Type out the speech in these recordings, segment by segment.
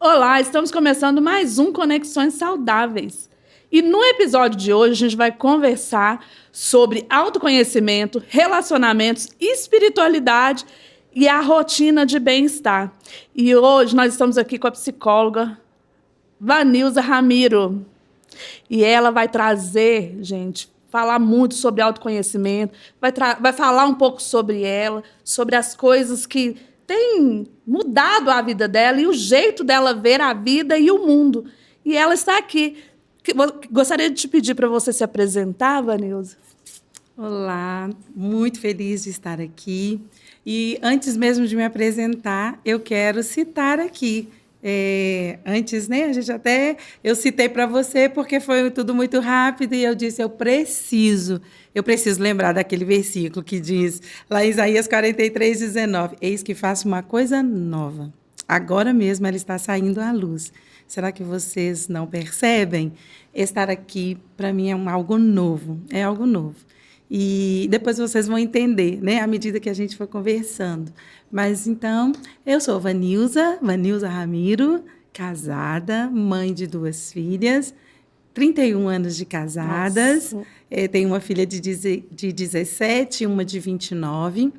Olá, estamos começando mais um Conexões Saudáveis. E no episódio de hoje a gente vai conversar sobre autoconhecimento, relacionamentos, espiritualidade e a rotina de bem-estar. E hoje nós estamos aqui com a psicóloga Vanilza Ramiro. E ela vai trazer, gente, falar muito sobre autoconhecimento, vai falar um pouco sobre ela, sobre as coisas que têm mudado a vida dela e o jeito dela ver a vida e o mundo. E ela está aqui. Gostaria de te pedir para você se apresentar, Vanilza. Olá, muito feliz de estar aqui. E antes mesmo de me apresentar, eu quero citar aqui. Antes, né, eu citei para você porque foi tudo muito rápido e eu disse, eu preciso lembrar daquele versículo que diz, lá em Isaías 43:19, eis que faço uma coisa nova, agora mesmo ela está saindo à luz. Será que vocês não percebem? Estar aqui, para mim, é algo novo, E depois vocês vão entender, né, à medida que a gente for conversando. Mas, então, eu sou Vanilza Ramiro, casada, mãe de 2 filhas, 31 anos de casadas, tenho uma filha de 17 e uma de 29.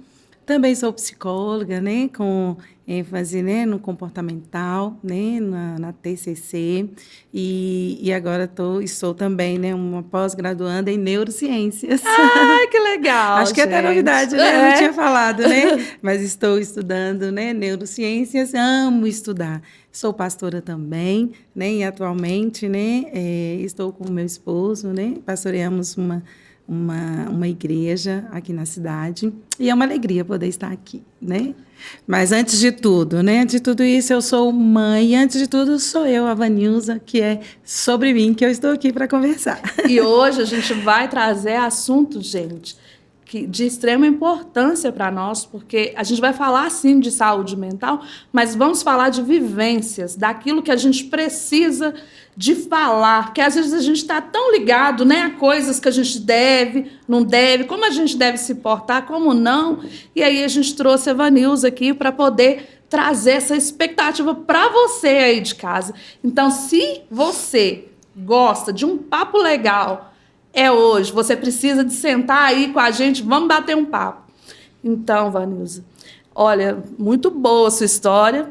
Também sou psicóloga, né, com ênfase, né, no comportamental, né, na TCC, e agora estou também, né, uma pós-graduanda em neurociências. Ah, que legal! Acho que é até novidade, né? Eu não tinha falado, né? Mas estou estudando, né, neurociências, amo estudar. Sou pastora também, né, e atualmente, né, estou com o meu esposo, né, pastoreamos uma igreja aqui na cidade, e é uma alegria poder estar aqui, né? Mas antes de tudo, né? Antes de tudo isso, eu sou mãe, e antes de tudo sou eu, a Vanilza, que é sobre mim que eu estou aqui para conversar. E hoje a gente vai trazer assuntos, gente, de extrema importância para nós, porque a gente vai falar, sim, de saúde mental, mas vamos falar de vivências, daquilo que a gente precisa de falar, que às vezes a gente está tão ligado, né, a coisas que a gente deve, não deve, como a gente deve se portar, como não. E aí a gente trouxe a Vanilza aqui para poder trazer essa expectativa para você aí de casa. Então, se você gosta de um papo legal, hoje, você precisa de sentar aí com a gente, vamos bater um papo. Então, Vanilza, olha, muito boa a sua história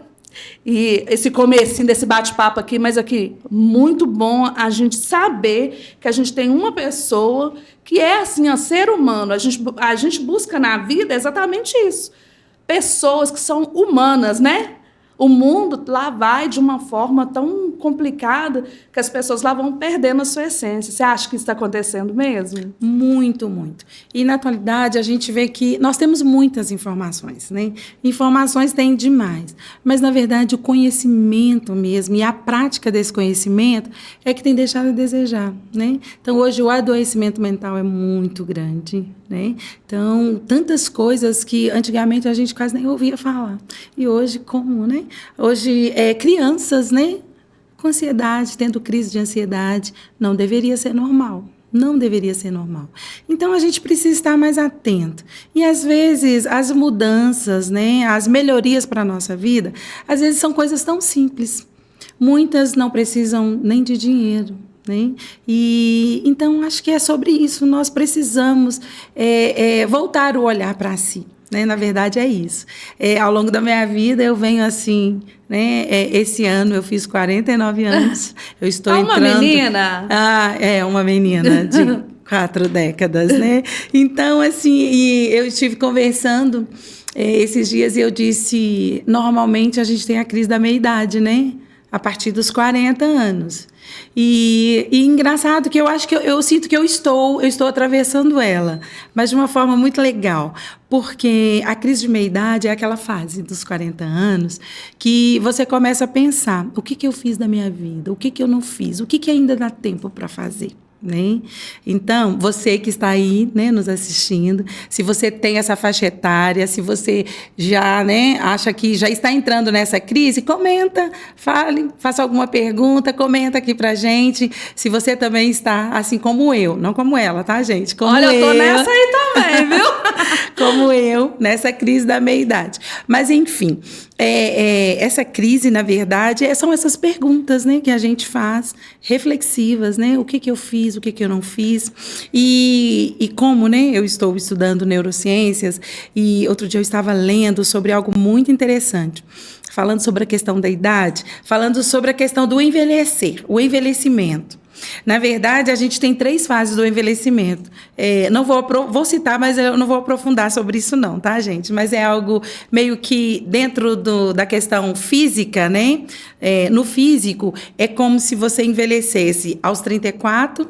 e esse comecinho desse bate-papo aqui, mas aqui, muito bom a gente saber que a gente tem uma pessoa que é assim, um ser humano, a gente busca na vida exatamente isso, pessoas que são humanas, né? O mundo lá vai de uma forma tão complicada que as pessoas lá vão perdendo a sua essência. Você acha que isso está acontecendo mesmo? Muito, muito. E, na atualidade, a gente vê que nós temos muitas informações, né? Informações tem demais. Mas, na verdade, o conhecimento mesmo e a prática desse conhecimento é que tem deixado a desejar, né? Então, hoje, o adoecimento mental é muito grande, né? Então, tantas coisas que antigamente a gente quase nem ouvia falar. E hoje, como, né? Hoje, crianças, né? Com ansiedade, tendo crise de ansiedade, não deveria ser normal. Não deveria ser normal. Então, a gente precisa estar mais atento. E, às vezes, as mudanças, né? As melhorias para a nossa vida, às vezes são coisas tão simples. Muitas não precisam nem de dinheiro. Né? E então acho que é sobre isso. Nós precisamos voltar o olhar para si. Né? Na verdade é isso. Ao longo da minha vida eu venho assim, né? Esse ano eu fiz 49 anos. Eu estou entrando. Uma menina? Uma menina de 4 décadas, né? Então assim, e eu estive conversando esses dias e eu disse, normalmente a gente tem a crise da meia-idade, né? A partir dos 40 anos. E engraçado que eu acho que eu sinto que eu estou atravessando ela, mas de uma forma muito legal, porque a crise de meia-idade é aquela fase dos 40 anos que você começa a pensar, o que eu fiz da minha vida, o que eu não fiz, o que ainda dá tempo para fazer. Né? Então, você que está aí, né, nos assistindo, se você tem essa faixa etária, se você já, né, acha que já está entrando nessa crise, comenta, fale, faça alguma pergunta, comenta aqui pra gente, se você também está assim como eu, não como ela, tá, gente? Como Olha, eu tô nessa aí também, viu? Como eu, nessa crise da meia-idade. Mas, enfim, Essa crise, na verdade, são essas perguntas, né, que a gente faz, reflexivas, né? O que eu fiz, o que eu não fiz. E como, né, eu estou estudando neurociências, e outro dia eu estava lendo sobre algo muito interessante, falando sobre a questão da idade, falando sobre a questão do envelhecer, o envelhecimento. Na verdade, a gente tem 3 fases do envelhecimento. Não vou citar, mas eu não vou aprofundar sobre isso não, tá, gente? Mas é algo meio que dentro da questão física, né? No físico, é como se você envelhecesse aos 34,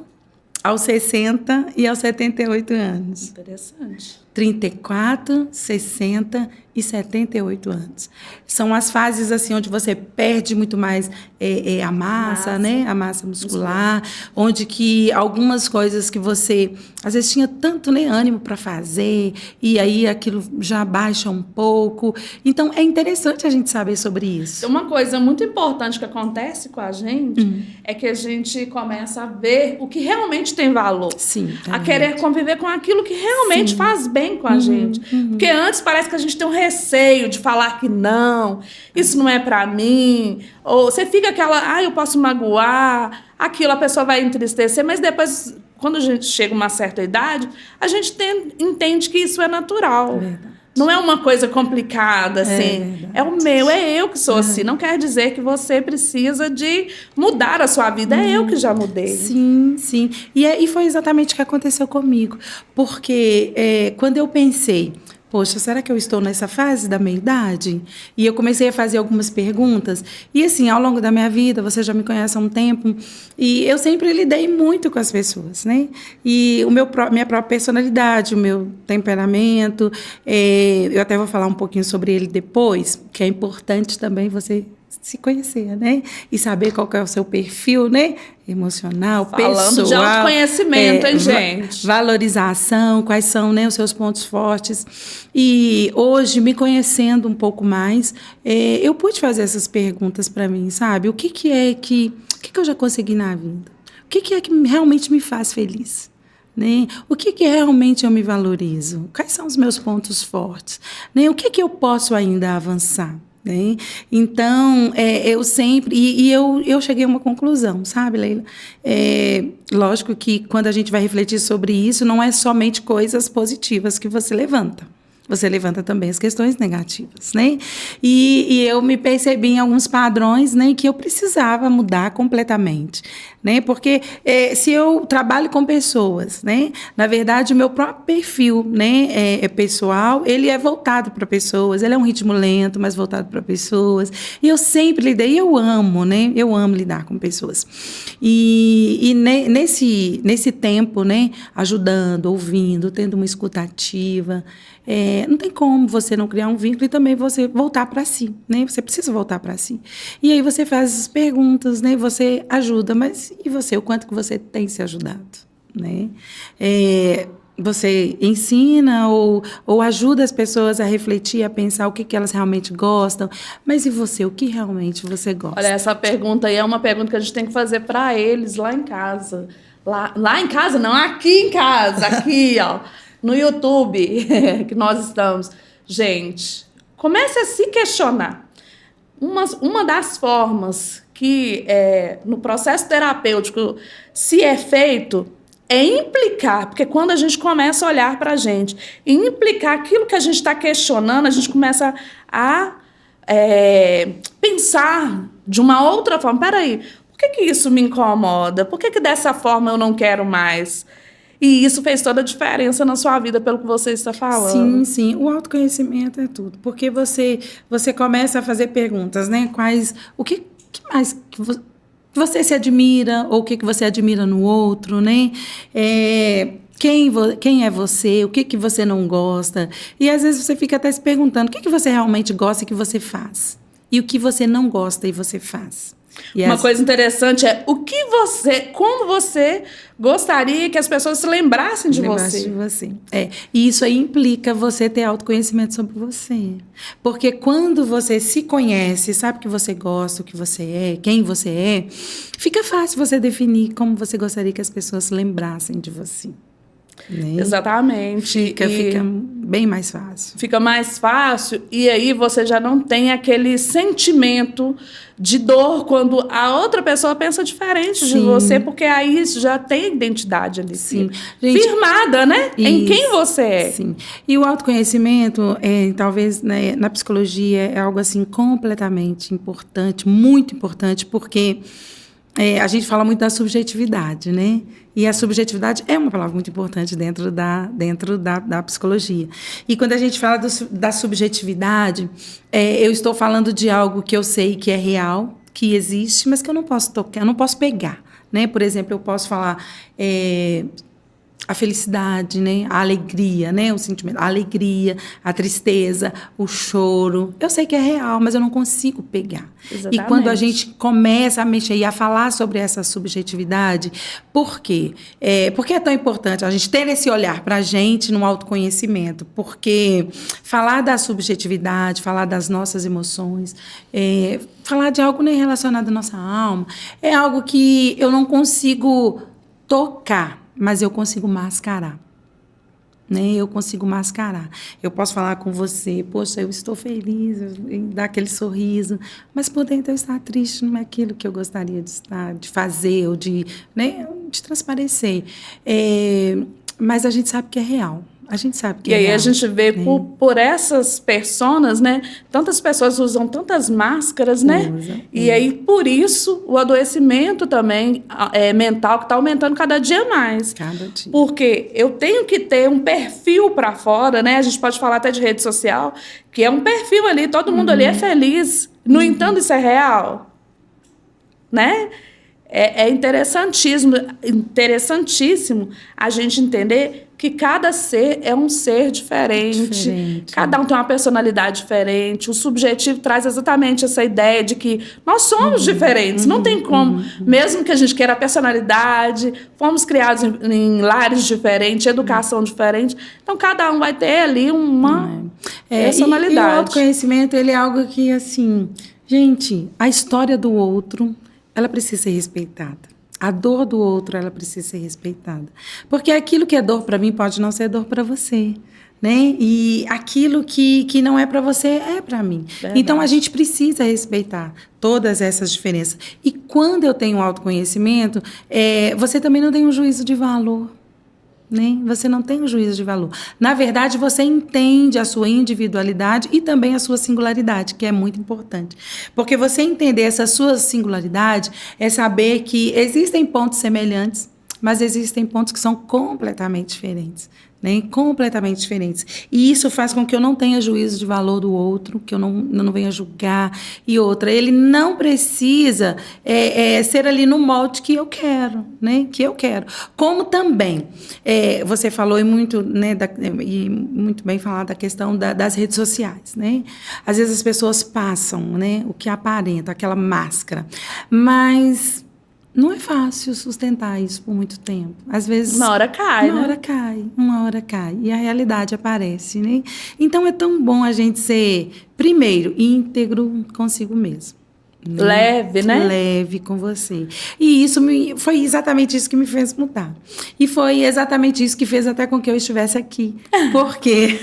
aos 60 e aos 78 anos. Interessante. 34, 60 e 78 anos. São as fases assim onde você perde muito mais a massa, né? A massa muscular, onde que algumas coisas que você às vezes tinha tanto, né, ânimo para fazer, e aí aquilo já baixa um pouco. Então é interessante a gente saber sobre isso. Uma coisa muito importante que acontece com a gente é que a gente começa a ver o que realmente tem valor. Sim, a querer conviver com aquilo que realmente faz bem com a gente. Porque antes parece que a gente tem um receio de falar que não, isso não é para mim. Ou você fica aquela, eu posso magoar, aquilo a pessoa vai entristecer, mas depois, quando a gente chega a uma certa idade, a gente entende que isso é natural. Verdade. Não é uma coisa complicada, assim. É o meu, é eu que sou assim. Não quer dizer que você precisa de mudar a sua vida. É eu que já mudei. Sim, sim. E foi exatamente o que aconteceu comigo. Porque quando eu pensei, poxa, será que eu estou nessa fase da meia-idade? E eu comecei a fazer algumas perguntas. E assim, ao longo da minha vida, você já me conhece há um tempo, e eu sempre lidei muito com as pessoas, né? E minha própria personalidade, o meu temperamento, eu até vou falar um pouquinho sobre ele depois, que é importante também você se conhecer, né? E saber qual que é o seu perfil, né? Emocional, Falando pessoal. de autoconhecimento, hein, gente? Valorização, quais são, né, os seus pontos fortes. E hoje, me conhecendo um pouco mais, eu pude fazer essas perguntas para mim, sabe? O que eu já consegui na vida? O que é que realmente me faz feliz? Né? O que realmente eu me valorizo? Quais são os meus pontos fortes? Né? O que eu posso ainda avançar? Né? Então, eu sempre... E eu cheguei a uma conclusão, sabe, Leila? Lógico que quando a gente vai refletir sobre isso, não é somente coisas positivas que você levanta. Você levanta também as questões negativas, né? E eu me percebi em alguns padrões, né, que eu precisava mudar completamente, né? Porque se eu trabalho com pessoas, né, na verdade o meu próprio perfil, né, pessoal, ele é voltado para pessoas, ele é um ritmo lento, mas voltado para pessoas. E eu sempre lidei, eu amo, né? Eu amo lidar com pessoas. E nesse tempo, né, ajudando, ouvindo, tendo uma escuta ativa, não tem como você não criar um vínculo e também você voltar para si, né? Você precisa voltar para si. E aí você faz as perguntas, né? Você ajuda, mas e você? O quanto que você tem se ajudado, né? Você ensina ou ajuda as pessoas a refletir, a pensar o que elas realmente gostam. Mas e você? O que realmente você gosta? Olha, essa pergunta aí é uma pergunta que a gente tem que fazer para eles lá em casa. Lá em casa? Não, aqui em casa. Aqui, ó. No YouTube, que nós estamos. Gente, comece a se questionar. Uma das formas que no processo terapêutico se é feito é implicar, porque quando a gente começa a olhar para a gente e implicar aquilo que a gente está questionando, a gente começa a pensar de uma outra forma. Peraí, por que isso me incomoda? Por que dessa forma eu não quero mais? E isso fez toda a diferença na sua vida, pelo que você está falando. Sim, sim. O autoconhecimento é tudo. Porque você começa a fazer perguntas, né? O que mais que você se admira, ou o que você admira no outro, né? Quem é você? O que você não gosta? E às vezes você fica até se perguntando o que você realmente gosta e que você faz. E o que você não gosta e você faz. Uma coisa interessante é como você gostaria que as pessoas se lembrassem de você. E isso aí implica você ter autoconhecimento sobre você. Porque quando você se conhece, sabe o que você gosta, o que você é, quem você é, fica fácil você definir como você gostaria que as pessoas se lembrassem de você. né? Exatamente. Fica bem mais fácil. Fica mais fácil, e aí você já não tem aquele sentimento de dor quando a outra pessoa pensa diferente de você, porque aí já tem identidade ali. Sim. Gente, firmada, né? Isso. Em quem você é. Sim. E o autoconhecimento, talvez, né, na psicologia, é algo assim completamente importante, muito importante, porque a gente fala muito da subjetividade, né? E a subjetividade é uma palavra muito importante dentro da psicologia. E quando a gente fala da subjetividade, eu estou falando de algo que eu sei que é real, que existe, mas que eu não posso tocar, eu não posso pegar, né? Por exemplo, eu posso falar a felicidade, né? A alegria, né? O sentimento, a alegria, a tristeza, o choro. Eu sei que é real, mas eu não consigo pegar. Exatamente. E quando a gente começa a mexer e a falar sobre essa subjetividade, por quê? Por que é tão importante a gente ter esse olhar para a gente no autoconhecimento? Porque falar da subjetividade, falar das nossas emoções, falar de algo, né, relacionado à nossa alma, é algo que eu não consigo tocar, mas eu consigo mascarar, né? Eu consigo mascarar. Eu posso falar com você, poxa, eu estou feliz, dar aquele sorriso, mas por dentro eu estar triste não é aquilo que eu gostaria de estar, de fazer ou de transparecer. Mas a gente sabe que é real. A gente sabe que é real. E aí a gente vê por essas personas, né? Tantas pessoas usam tantas máscaras, né? E aí, por isso, o adoecimento também mental que está aumentando cada dia mais. Cada dia. Porque eu tenho que ter um perfil para fora, né? A gente pode falar até de rede social, que é um perfil ali, todo mundo ali é feliz. No entanto, isso é real, né? É interessantíssimo a gente entender que cada ser é um ser diferente. Cada um tem uma personalidade diferente. O subjetivo traz exatamente essa ideia de que nós somos diferentes. Não tem como, mesmo que a gente queira a personalidade, fomos criados em lares diferentes, educação diferente. Então, cada um vai ter ali uma personalidade. E o autoconhecimento, ele é algo que, assim, gente, a história do outro, ela precisa ser respeitada. A dor do outro, ela precisa ser respeitada. Porque aquilo que é dor para mim pode não ser dor para você, né? E aquilo que não é para você é para mim. Verdade. Então, a gente precisa respeitar todas essas diferenças. E quando eu tenho autoconhecimento, você também não tem um juízo de valor. Né? Você não tem um juízo de valor. Na verdade, você entende a sua individualidade e também a sua singularidade, que é muito importante. Porque você entender essa sua singularidade é saber que existem pontos semelhantes, mas existem pontos que são completamente diferentes. Né? Completamente diferentes. E isso faz com que eu não tenha juízo de valor do outro, que eu não venha julgar. E outra, ele não precisa ser ali no molde que eu quero, né? Que eu quero. Como também, você falou muito, né, e muito bem falado da questão das redes sociais. Né? Às vezes as pessoas passam, né, o que aparenta, aquela máscara. Mas não é fácil sustentar isso por muito tempo. Às vezes... Uma hora cai, Uma hora cai. E a realidade aparece, né? Então, é tão bom a gente ser, primeiro, íntegro consigo mesmo. Né? Leve, né? Leve com você. E isso foi exatamente isso que me fez mudar. E foi exatamente isso que fez até com que eu estivesse aqui. Porque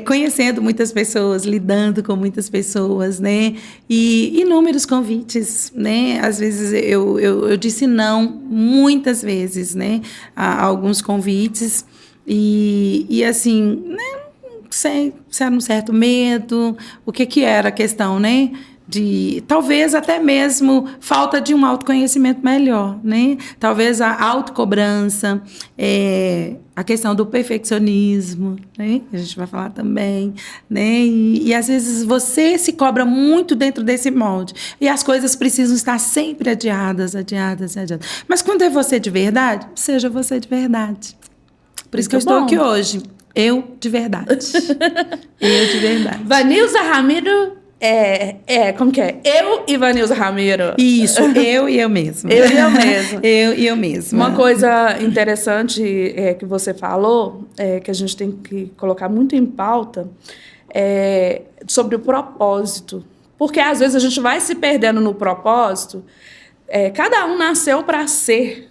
conhecendo muitas pessoas, lidando com muitas pessoas, né? E inúmeros convites, né? Às vezes eu disse não, muitas vezes, né? A alguns convites. E assim, né? Sem um certo medo, o que era a questão, né? De talvez até mesmo falta de um autoconhecimento melhor, né? Talvez a autocobrança, a questão do perfeccionismo, né? A gente vai falar também, né? E às vezes você se cobra muito dentro desse molde e as coisas precisam estar sempre adiadas. Mas quando é você de verdade, seja você de verdade. Por isso que eu estou aqui hoje. Eu de verdade. Eu de verdade. Vanilza Ramiro como que é? Eu e Vanilza Ramiro. Isso, eu e eu mesma. Eu e eu mesma. Eu e eu mesma. Uma coisa interessante que você falou, que a gente tem que colocar muito em pauta, sobre o propósito. Porque às vezes a gente vai se perdendo no propósito. Cada um nasceu para ser.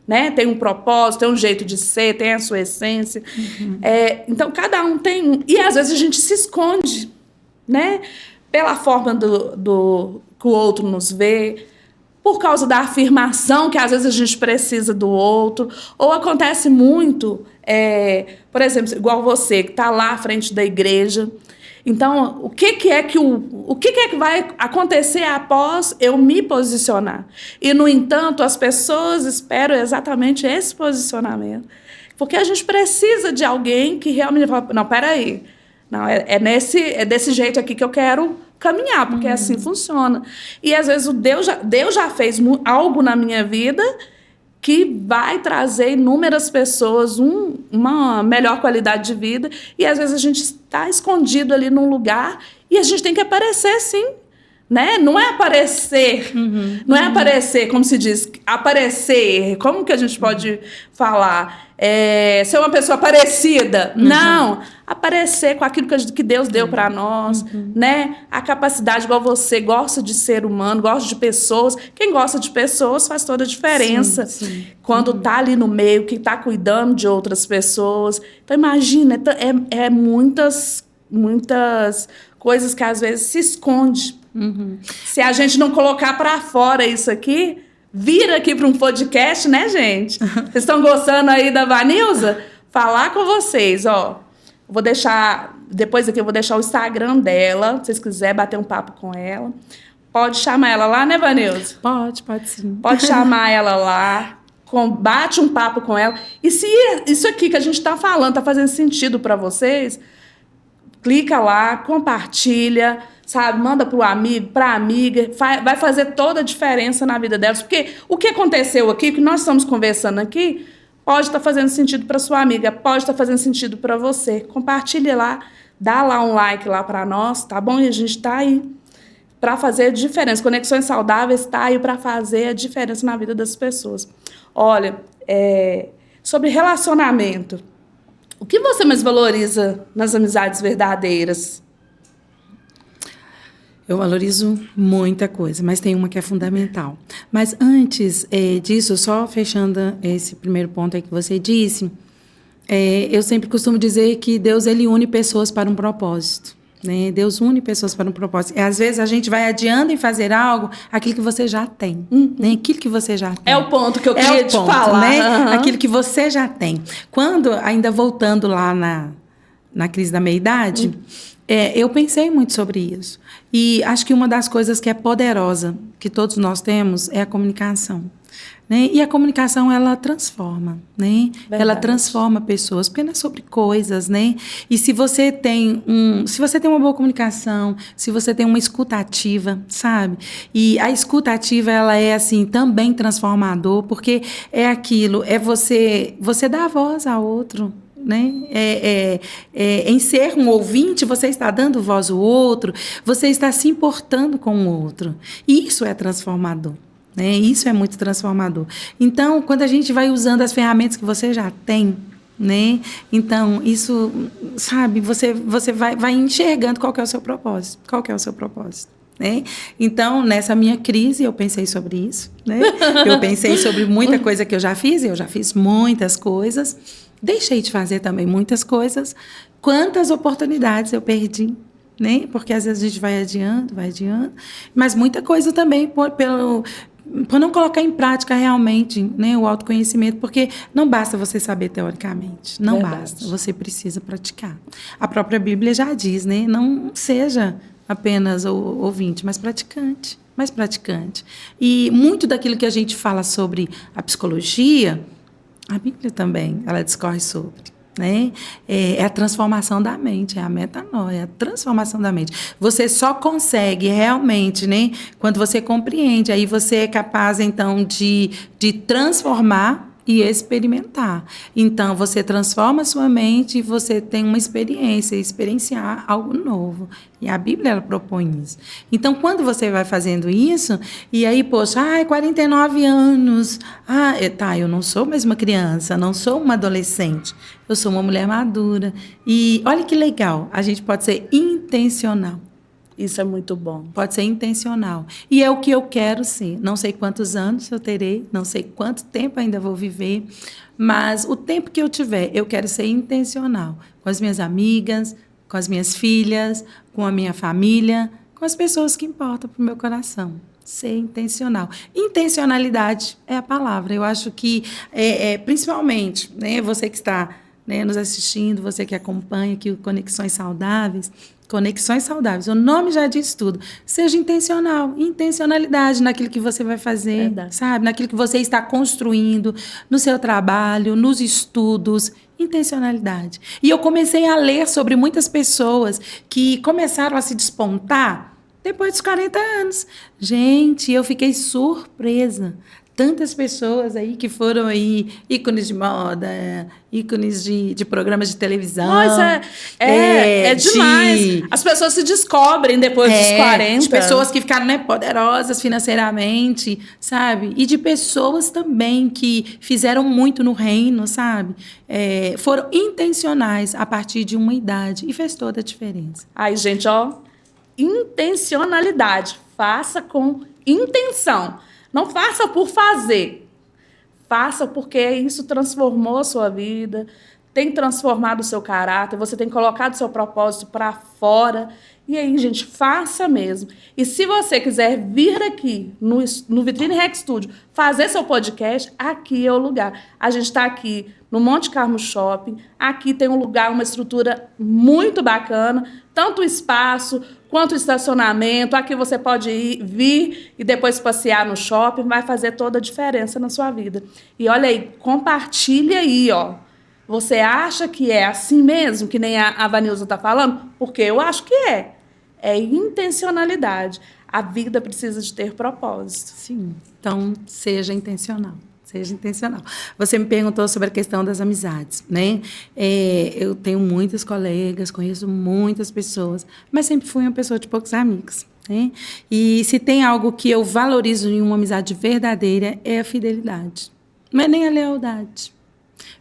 né? Tem um propósito, tem um jeito de ser, tem a sua essência. Então, cada um tem um. E às vezes a gente se esconde, né? Pela forma que o outro nos vê, por causa da afirmação que às vezes a gente precisa do outro. Ou acontece muito, por exemplo, igual você, que está lá à frente da igreja. Então, o que é que vai acontecer após eu me posicionar? E, no entanto, as pessoas esperam exatamente esse posicionamento. Porque a gente precisa de alguém que realmente fala, não, peraí, não, é desse jeito aqui que eu quero caminhar, porque assim funciona. E, às vezes, Deus já fez algo na minha vida que vai trazer inúmeras pessoas uma melhor qualidade de vida, e às vezes a gente está escondido ali num lugar e a gente tem que aparecer, sim, né? Não é aparecer, não é aparecer, como se diz, aparecer, como que a gente pode falar? Ser uma pessoa parecida. Não, aparecer com aquilo que Deus deu para nós, né? A capacidade, igual você, gosta de ser humano, gosta de pessoas. Quem gosta de pessoas faz toda a diferença. Sim. Quando está ali no meio, que está cuidando de outras pessoas. Então, imagina, muitas coisas que às vezes se esconde. Se a gente não colocar para fora isso aqui, vira aqui para um podcast, né, gente? Vocês estão gostando aí da Vanilza? Falar com vocês, ó. Vou deixar, depois aqui eu vou deixar o Instagram dela, se vocês quiserem bater um papo com ela. Pode chamar ela lá, né, Vanilza? Pode sim. Pode chamar ela lá, bate um papo com ela. E se isso aqui que a gente está falando está fazendo sentido para vocês, clica lá, compartilha, sabe? Manda para o amigo, para a amiga. Vai fazer toda a diferença na vida delas. Porque o que aconteceu aqui, o que nós estamos conversando aqui, pode estar fazendo sentido para sua amiga, pode estar fazendo sentido para você. Compartilha lá, dá lá um like lá para nós, tá bom? E a gente está aí para fazer a diferença. Conexões Saudáveis está aí para fazer a diferença na vida das pessoas. Olha, sobre relacionamento, o que você mais valoriza nas amizades verdadeiras? Eu valorizo muita coisa, mas tem uma que é fundamental. Mas antes disso, só fechando esse primeiro ponto aí que você disse, eu sempre costumo dizer que Deus ele une pessoas para um propósito. Né? Deus une pessoas para um propósito. E, às vezes a gente vai adiando em fazer algo, aquilo que você já tem. Né? Aquilo que você já tem. É o ponto que eu queria te falar. Né? Aquilo que você já tem. Quando, ainda voltando lá na crise da meia-idade, eu pensei muito sobre isso. E acho que uma das coisas que é poderosa, que todos nós temos, é a comunicação. Né? E a comunicação, ela transforma, né? Ela transforma pessoas, porque não é sobre coisas, né? E se você tem uma boa comunicação, se você tem uma escuta ativa, sabe? E a escuta ativa, ela é, assim, também transformador, porque é aquilo, você dá voz ao outro, né? Em ser um ouvinte, você está dando voz ao outro, você está se importando com o outro. E isso é transformador. Né? Isso é muito transformador. Então, quando a gente vai usando as ferramentas que você já tem, né? Então, isso, sabe, você vai enxergando qual que é o seu propósito. Qual que é o seu propósito? Né? Então, nessa minha crise, eu pensei sobre isso. Né? Eu pensei sobre muita coisa que eu já fiz muitas coisas. Deixei de fazer também muitas coisas. Quantas oportunidades eu perdi. Né? Porque às vezes a gente vai adiando, mas muita coisa também por não colocar em prática realmente, né, o autoconhecimento, porque não basta você saber teoricamente, não basta, você precisa praticar. A própria Bíblia já diz, né, não seja apenas ouvinte, mas praticante. E muito daquilo que a gente fala sobre a psicologia, a Bíblia também, ela discorre sobre. Né? É a transformação da mente, é a metanoia, é a transformação da mente. Você só consegue realmente, né, quando você compreende, aí você é capaz, então, de transformar e experimentar. Então, você transforma a sua mente e você tem uma experiência, experienciar algo novo. E a Bíblia, ela propõe isso. Então, quando você vai fazendo isso, e aí, poxa, 49 anos, eu não sou mais uma criança, não sou uma adolescente, eu sou uma mulher madura. E olha que legal, a gente pode ser intencional. Isso é muito bom. Pode ser intencional. E é o que eu quero ser. Não sei quantos anos eu terei, não sei quanto tempo ainda vou viver, mas o tempo que eu tiver, eu quero ser intencional. Com as minhas amigas, com as minhas filhas, com a minha família, com as pessoas que importam para o meu coração. Ser intencional. Intencionalidade é a palavra. Eu acho que, principalmente, né, você que está, né, nos assistindo, você que acompanha aqui o Conexões Saudáveis, o nome já diz tudo. Seja intencional, intencionalidade naquilo que você vai fazer, sabe? Naquilo que você está construindo, no seu trabalho, nos estudos, intencionalidade. E eu comecei a ler sobre muitas pessoas que começaram a se despontar depois dos 40 anos. Gente, eu fiquei surpresa. Tantas pessoas aí que foram aí ícones de moda, ícones de programas de televisão. Nossa, é demais. As pessoas se descobrem depois dos 40. De pessoas que ficaram, né, poderosas financeiramente, sabe? E de pessoas também que fizeram muito no reino, sabe? Foram intencionais a partir de uma idade e fez toda a diferença. Ai, gente, ó, intencionalidade. Faça com intenção. Não faça por fazer. Faça porque isso transformou a sua vida, tem transformado o seu caráter, você tem colocado o seu propósito para fora. E aí, gente, faça mesmo. E se você quiser vir aqui no Vitrine Rec Studio fazer seu podcast, aqui é o lugar. A gente está aqui no Monte Carmo Shopping. Aqui tem um lugar, uma estrutura muito bacana, tanto o espaço quanto o estacionamento. Aqui você pode vir e depois passear no shopping, vai fazer toda a diferença na sua vida. E olha aí, compartilha aí, ó. Você acha que é assim mesmo, que nem a Vanilza está falando? Porque eu acho que é. É intencionalidade. A vida precisa de ter propósito. Sim. Então, seja intencional. Seja intencional. Você me perguntou sobre a questão das amizades, né? Eu tenho muitos colegas, conheço muitas pessoas, mas sempre fui uma pessoa de poucos amigos, né? E se tem algo que eu valorizo em uma amizade verdadeira, é a fidelidade. Não é nem a lealdade.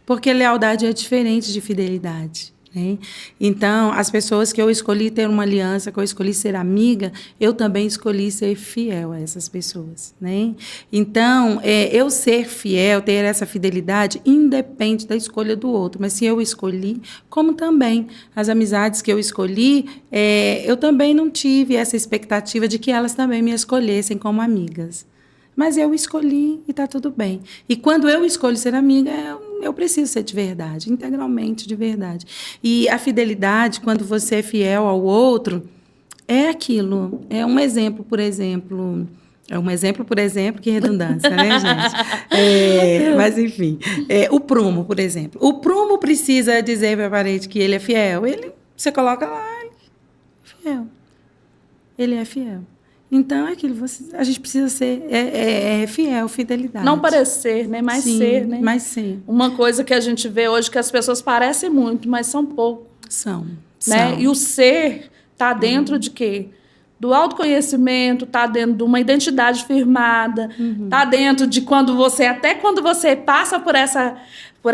Porque lealdade é diferente de fidelidade. Né? Então, as pessoas que eu escolhi ter uma aliança, que eu escolhi ser amiga, eu também escolhi ser fiel a essas pessoas. Né? Então, eu ser fiel, ter essa fidelidade, independe da escolha do outro. Mas se eu escolhi, como também as amizades que eu escolhi, eu também não tive essa expectativa de que elas também me escolhessem como amigas. Mas eu escolhi e está tudo bem. E quando eu escolho ser amiga, eu preciso ser de verdade, integralmente de verdade. E a fidelidade, quando você é fiel ao outro, é aquilo. É um exemplo, por exemplo... que redundância, né, gente? Mas, enfim. O prumo, por exemplo. O prumo precisa dizer para a parede que ele é fiel. Você coloca lá, ele é fiel. Ele é fiel. Então, é aquilo, a gente precisa ser fiel, fidelidade. Não parecer, né? Mas sim, ser, né? Mas ser. Uma coisa que a gente vê hoje que as pessoas parecem muito, mas são pouco. São. Né? E o ser está dentro de quê? Do autoconhecimento, está dentro de uma identidade firmada, está dentro de quando você passa por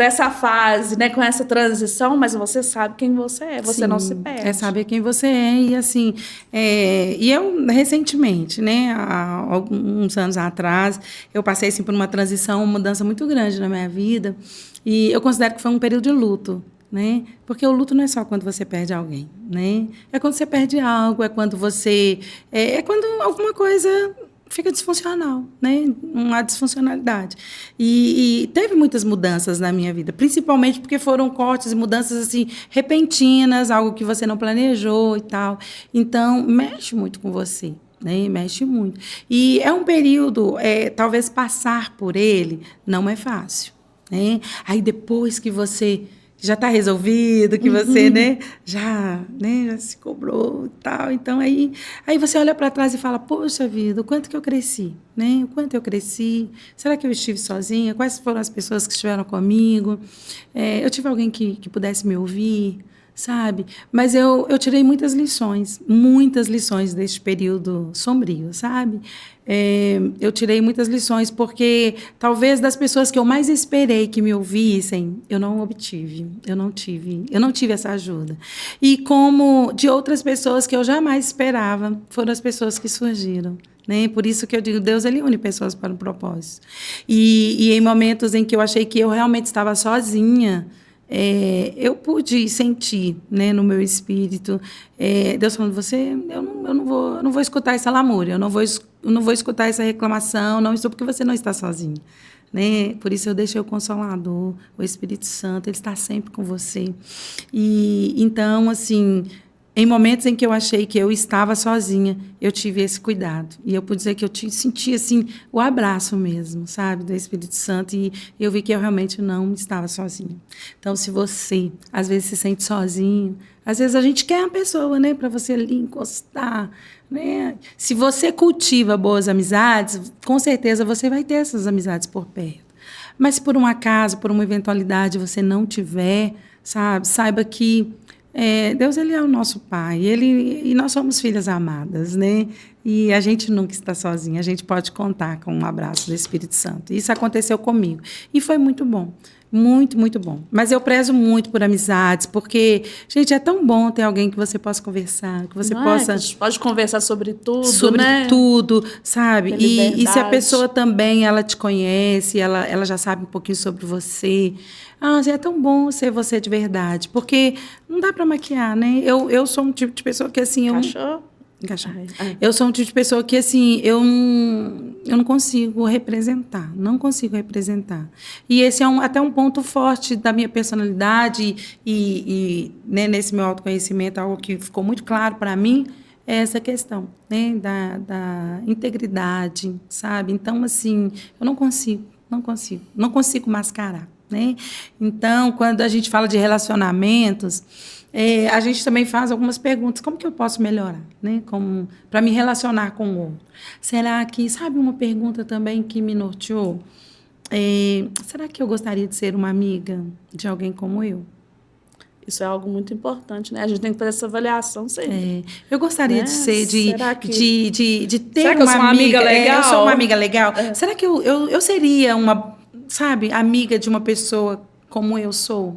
essa fase, né, com essa transição, mas você sabe quem você é, você não se perde. É saber quem você é. E assim, e eu recentemente, né, há alguns anos atrás, eu passei assim, por uma transição, uma mudança muito grande na minha vida, e eu considero que foi um período de luto. Né? Porque o luto não é só quando você perde alguém, né? É quando você perde algo, é quando você... É quando alguma coisa fica disfuncional, né? Uma disfuncionalidade. E teve muitas mudanças na minha vida, principalmente porque foram cortes e mudanças assim, repentinas, algo que você não planejou e tal. Então, mexe muito com você. Né? Mexe muito. E é um período, talvez passar por ele não é fácil. Né? Aí depois que você... já está resolvido, que você já se cobrou e tal. Então, aí você olha para trás e fala, poxa vida, o quanto que eu cresci, né? O quanto eu cresci? Será que eu estive sozinha? Quais foram as pessoas que estiveram comigo? Eu tive alguém que pudesse me ouvir? sabe? Mas eu tirei muitas lições deste período sombrio, sabe? Eu tirei muitas lições porque talvez das pessoas que eu mais esperei que me ouvissem, eu não obtive, eu não tive essa ajuda. E como de outras pessoas que eu jamais esperava, foram as pessoas que surgiram. Né? Por isso que eu digo, Deus ele une pessoas para um propósito. E em momentos em que eu achei que eu realmente estava sozinha, eu pude sentir, né, no meu espírito, Deus falando, eu não vou escutar essa lamúria, eu não vou escutar essa reclamação, não estou, porque você não está sozinho. Né? Por isso eu deixei o Consolador, o Espírito Santo, ele está sempre com você. E então, assim, em momentos em que eu achei que eu estava sozinha, eu tive esse cuidado. E eu pude dizer que eu senti, assim, o abraço mesmo, sabe, do Espírito Santo. E eu vi que eu realmente não estava sozinha. Então, se você, às vezes, se sente sozinho, às vezes a gente quer uma pessoa, né, para você ali encostar, né? Se você cultiva boas amizades, com certeza você vai ter essas amizades por perto. Mas se por um acaso, por uma eventualidade, você não tiver, sabe, saiba que Deus ele é o nosso Pai, e nós somos filhas amadas, né? E a gente nunca está sozinha, a gente pode contar com um abraço do Espírito Santo. Isso aconteceu comigo e foi muito bom, muito, muito bom. Mas eu prezo muito por amizades, porque, gente, é tão bom ter alguém que você possa conversar, que você possa... A gente pode conversar sobre tudo, sobre né? tudo, sabe? E se a Liberdade. pessoa também, ela te conhece, ela já sabe um pouquinho sobre você. É tão bom ser você de verdade, porque não dá para maquiar, né? Eu sou um tipo de pessoa que, assim... Encaixou. Eu sou um tipo de pessoa que, assim, eu não consigo representar. Não consigo representar. E esse é até um ponto forte da minha personalidade e né, nesse meu autoconhecimento, algo que ficou muito claro para mim, é essa questão, né, da integridade, sabe? Então, assim, eu não consigo mascarar, né? Então, quando a gente fala de relacionamentos, a gente também faz algumas perguntas. Como que eu posso melhorar, né? Para me relacionar com o outro? Será que, sabe, uma pergunta também que me norteou? Será que eu gostaria de ser uma amiga de alguém como eu? Isso é algo muito importante, né? A gente tem que fazer essa avaliação sempre. Eu gostaria, né, de ser, de ter será que eu sou uma amiga legal? Eu sou uma amiga legal. Será que eu seria uma, sabe, amiga de uma pessoa como eu sou?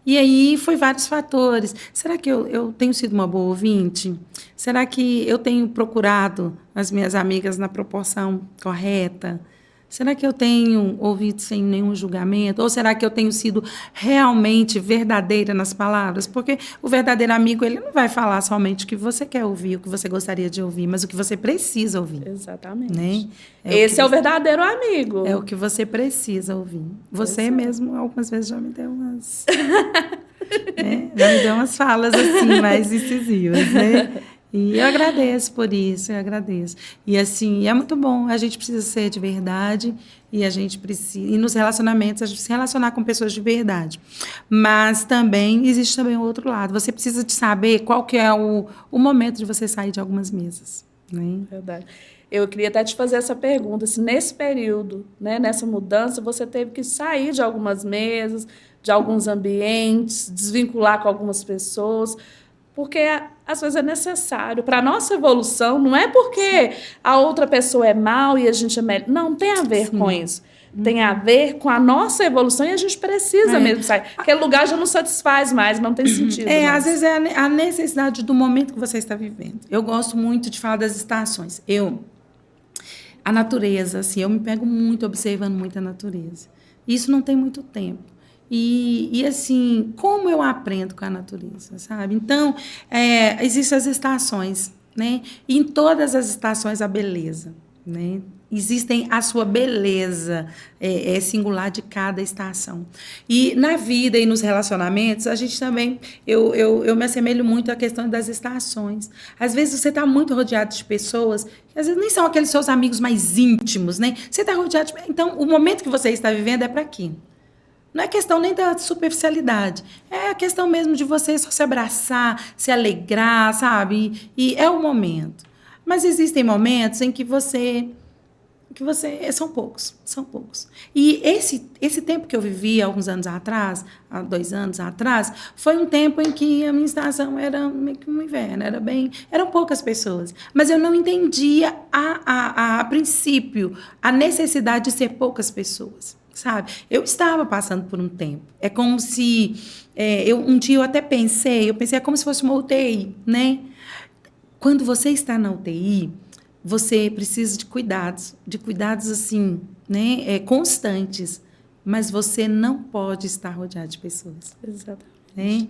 E aí foi vários fatores. Será que eu tenho sido uma boa ouvinte? Será que eu tenho procurado as minhas amigas na proporção correta? Será que eu tenho ouvido sem nenhum julgamento? Ou será que eu tenho sido realmente verdadeira nas palavras? Porque o verdadeiro amigo, ele não vai falar somente o que você quer ouvir, o que você gostaria de ouvir, mas o que você precisa ouvir. Exatamente. Né? Esse é o verdadeiro amigo. É o que você precisa ouvir. Você mesmo, algumas vezes, já me deu umas... já me deu umas falas assim, mais incisivas, né? E eu agradeço por isso, eu agradeço. E assim, é muito bom, a gente precisa ser de verdade e a gente precisa... E nos relacionamentos, a gente se relacionar com pessoas de verdade. Mas também, existe também o outro lado. Você precisa de saber qual que é o momento de você sair de algumas mesas. Né? Verdade. Eu queria até te fazer essa pergunta, se nesse período, né, nessa mudança, você teve que sair de algumas mesas, de alguns ambientes, desvincular com algumas pessoas... Porque, às vezes, é necessário. Para a nossa evolução, não é porque a outra pessoa é mal e a gente é melhor. Não, tem a ver com isso. Tem a ver com a nossa evolução e a gente precisa mesmo sair. Aquele lugar já não satisfaz mais, não tem sentido. Às vezes é a necessidade do momento que você está vivendo. Eu gosto muito de falar das estações. A natureza, assim, eu me pego muito observando muito a natureza. Isso não tem muito tempo. E assim, como eu aprendo com a natureza, sabe? Então, existem as estações, né? E em todas as estações, a beleza, né? Existem a sua beleza singular de cada estação. E na vida e nos relacionamentos, a gente também... Eu me assemelho muito à questão das estações. Às vezes, você está muito rodeado de pessoas que, às vezes, nem são aqueles seus amigos mais íntimos, né? Você está rodeado de... Então, o momento que você está vivendo é para quê? Não é questão nem da superficialidade. É a questão mesmo de você só se abraçar, se alegrar, sabe? E é o momento. Mas existem momentos em que você são poucos, são poucos. E esse tempo que eu vivi, alguns anos atrás, há 2 anos atrás, foi um tempo em que a minha estação era meio que um inverno, eram poucas pessoas. Mas eu não entendia, a princípio, a necessidade de ser poucas pessoas, sabe? Eu estava passando por um tempo. É como se... um dia eu até pensei, é como se fosse uma UTI, né? Quando você está na UTI... você precisa de cuidados assim, né, constantes, mas você não pode estar rodeado de pessoas. Exatamente. Né?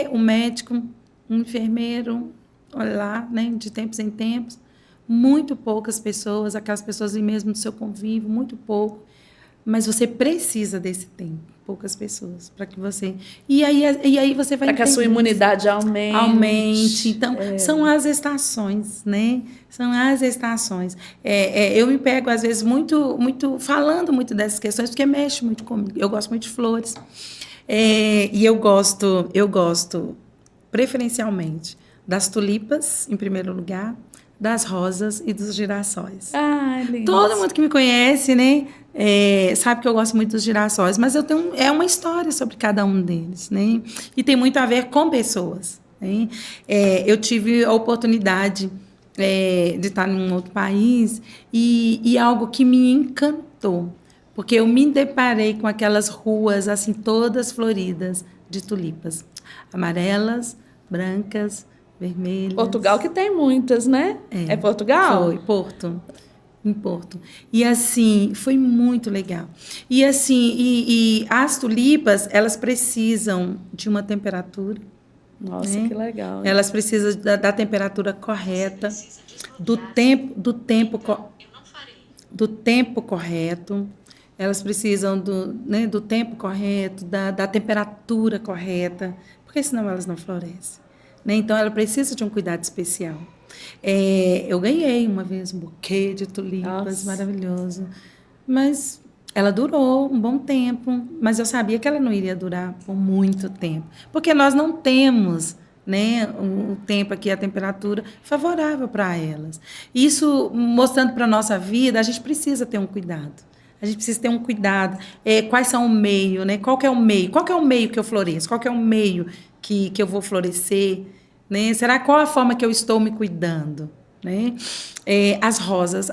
O médico, um enfermeiro, olha lá, né, de tempos em tempos, muito poucas pessoas, aquelas pessoas mesmo do seu convívio, muito pouco, mas você precisa desse tempo. Poucas pessoas, para que você... E aí você vai... Para que a sua imunidade aumente. Aumente. Então, são as estações, né? São as estações. Eu me pego, às vezes, falando muito dessas questões, porque mexe muito comigo. Eu gosto muito de flores. E eu gosto, preferencialmente, das tulipas, em primeiro lugar, das rosas e dos girassóis. Ah, lindo. Todo mundo que me conhece, né, sabe que eu gosto muito dos girassóis, mas é uma história sobre cada um deles, né? E tem muito a ver com pessoas. Né? Eu tive a oportunidade de estar num outro país e algo que me encantou, porque eu me deparei com aquelas ruas assim todas floridas de tulipas, amarelas, brancas, vermelhas. Portugal que tem muitas, né? É Portugal? Foi, Porto. Em Porto. E, assim, foi muito legal. E, assim, e as tulipas, elas precisam de uma temperatura. Nossa, né? Que legal. Elas precisam da temperatura correta, do tempo correto. Elas precisam do tempo correto, da temperatura correta, porque senão elas não florescem. Né? Então, ela precisa de um cuidado especial. Eu ganhei uma vez um buquê de tulipas, maravilhoso. Mas ela durou um bom tempo, mas eu sabia que ela não iria durar por muito tempo. Porque nós não temos, né, o tempo aqui, a temperatura favorável para elas. Isso, mostrando para a nossa vida, a gente precisa ter um cuidado. A gente precisa ter um cuidado. Quais são o meio, né? Qual que é o meio? Qual que é o meio que eu floresço? Qual que é o meio que eu vou florescer? Né? Qual a forma que eu estou me cuidando? Né? As rosas,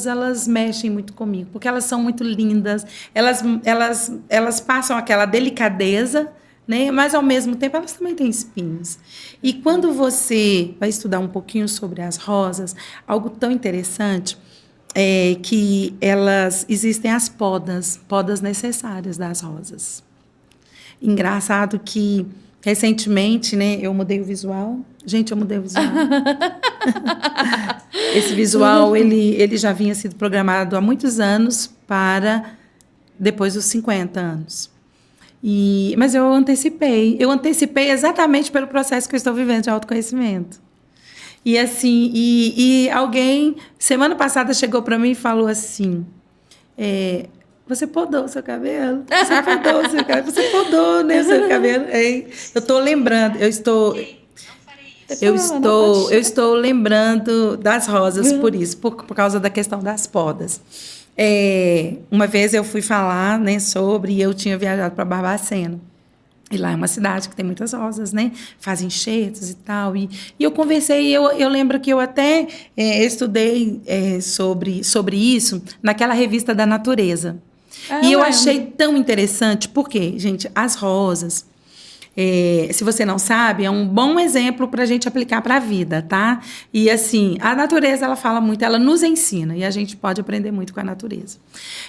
elas mexem muito comigo, porque elas são muito lindas, elas passam aquela delicadeza, né? Mas, ao mesmo tempo, elas também têm espinhos. E quando você vai estudar um pouquinho sobre as rosas, algo tão interessante é que existem as podas necessárias das rosas. Engraçado que recentemente, né, eu mudei o visual. Gente, eu mudei o visual. Esse visual, ele já vinha sido programado há muitos anos para depois dos 50 anos. Mas eu antecipei. Eu antecipei exatamente pelo processo que eu estou vivendo de autoconhecimento. E assim, alguém, semana passada, chegou para mim e falou assim... Você podou o seu cabelo? Você podou o seu cabelo? Você podou, né, o seu cabelo? Eu estou lembrando, eu estou lembrando das rosas por isso, por causa da questão das podas. Uma vez eu fui falar, né, sobre, e eu tinha viajado para Barbacena. E lá é uma cidade que tem muitas rosas, né? Fazem enxertos e tal. E eu conversei, eu lembro que eu até estudei sobre isso naquela revista da Natureza. E eu achei tão interessante, porque, gente, as rosas, se você não sabe, é um bom exemplo para a gente aplicar para a vida, tá? E, assim, a natureza, ela fala muito, ela nos ensina, e a gente pode aprender muito com a natureza.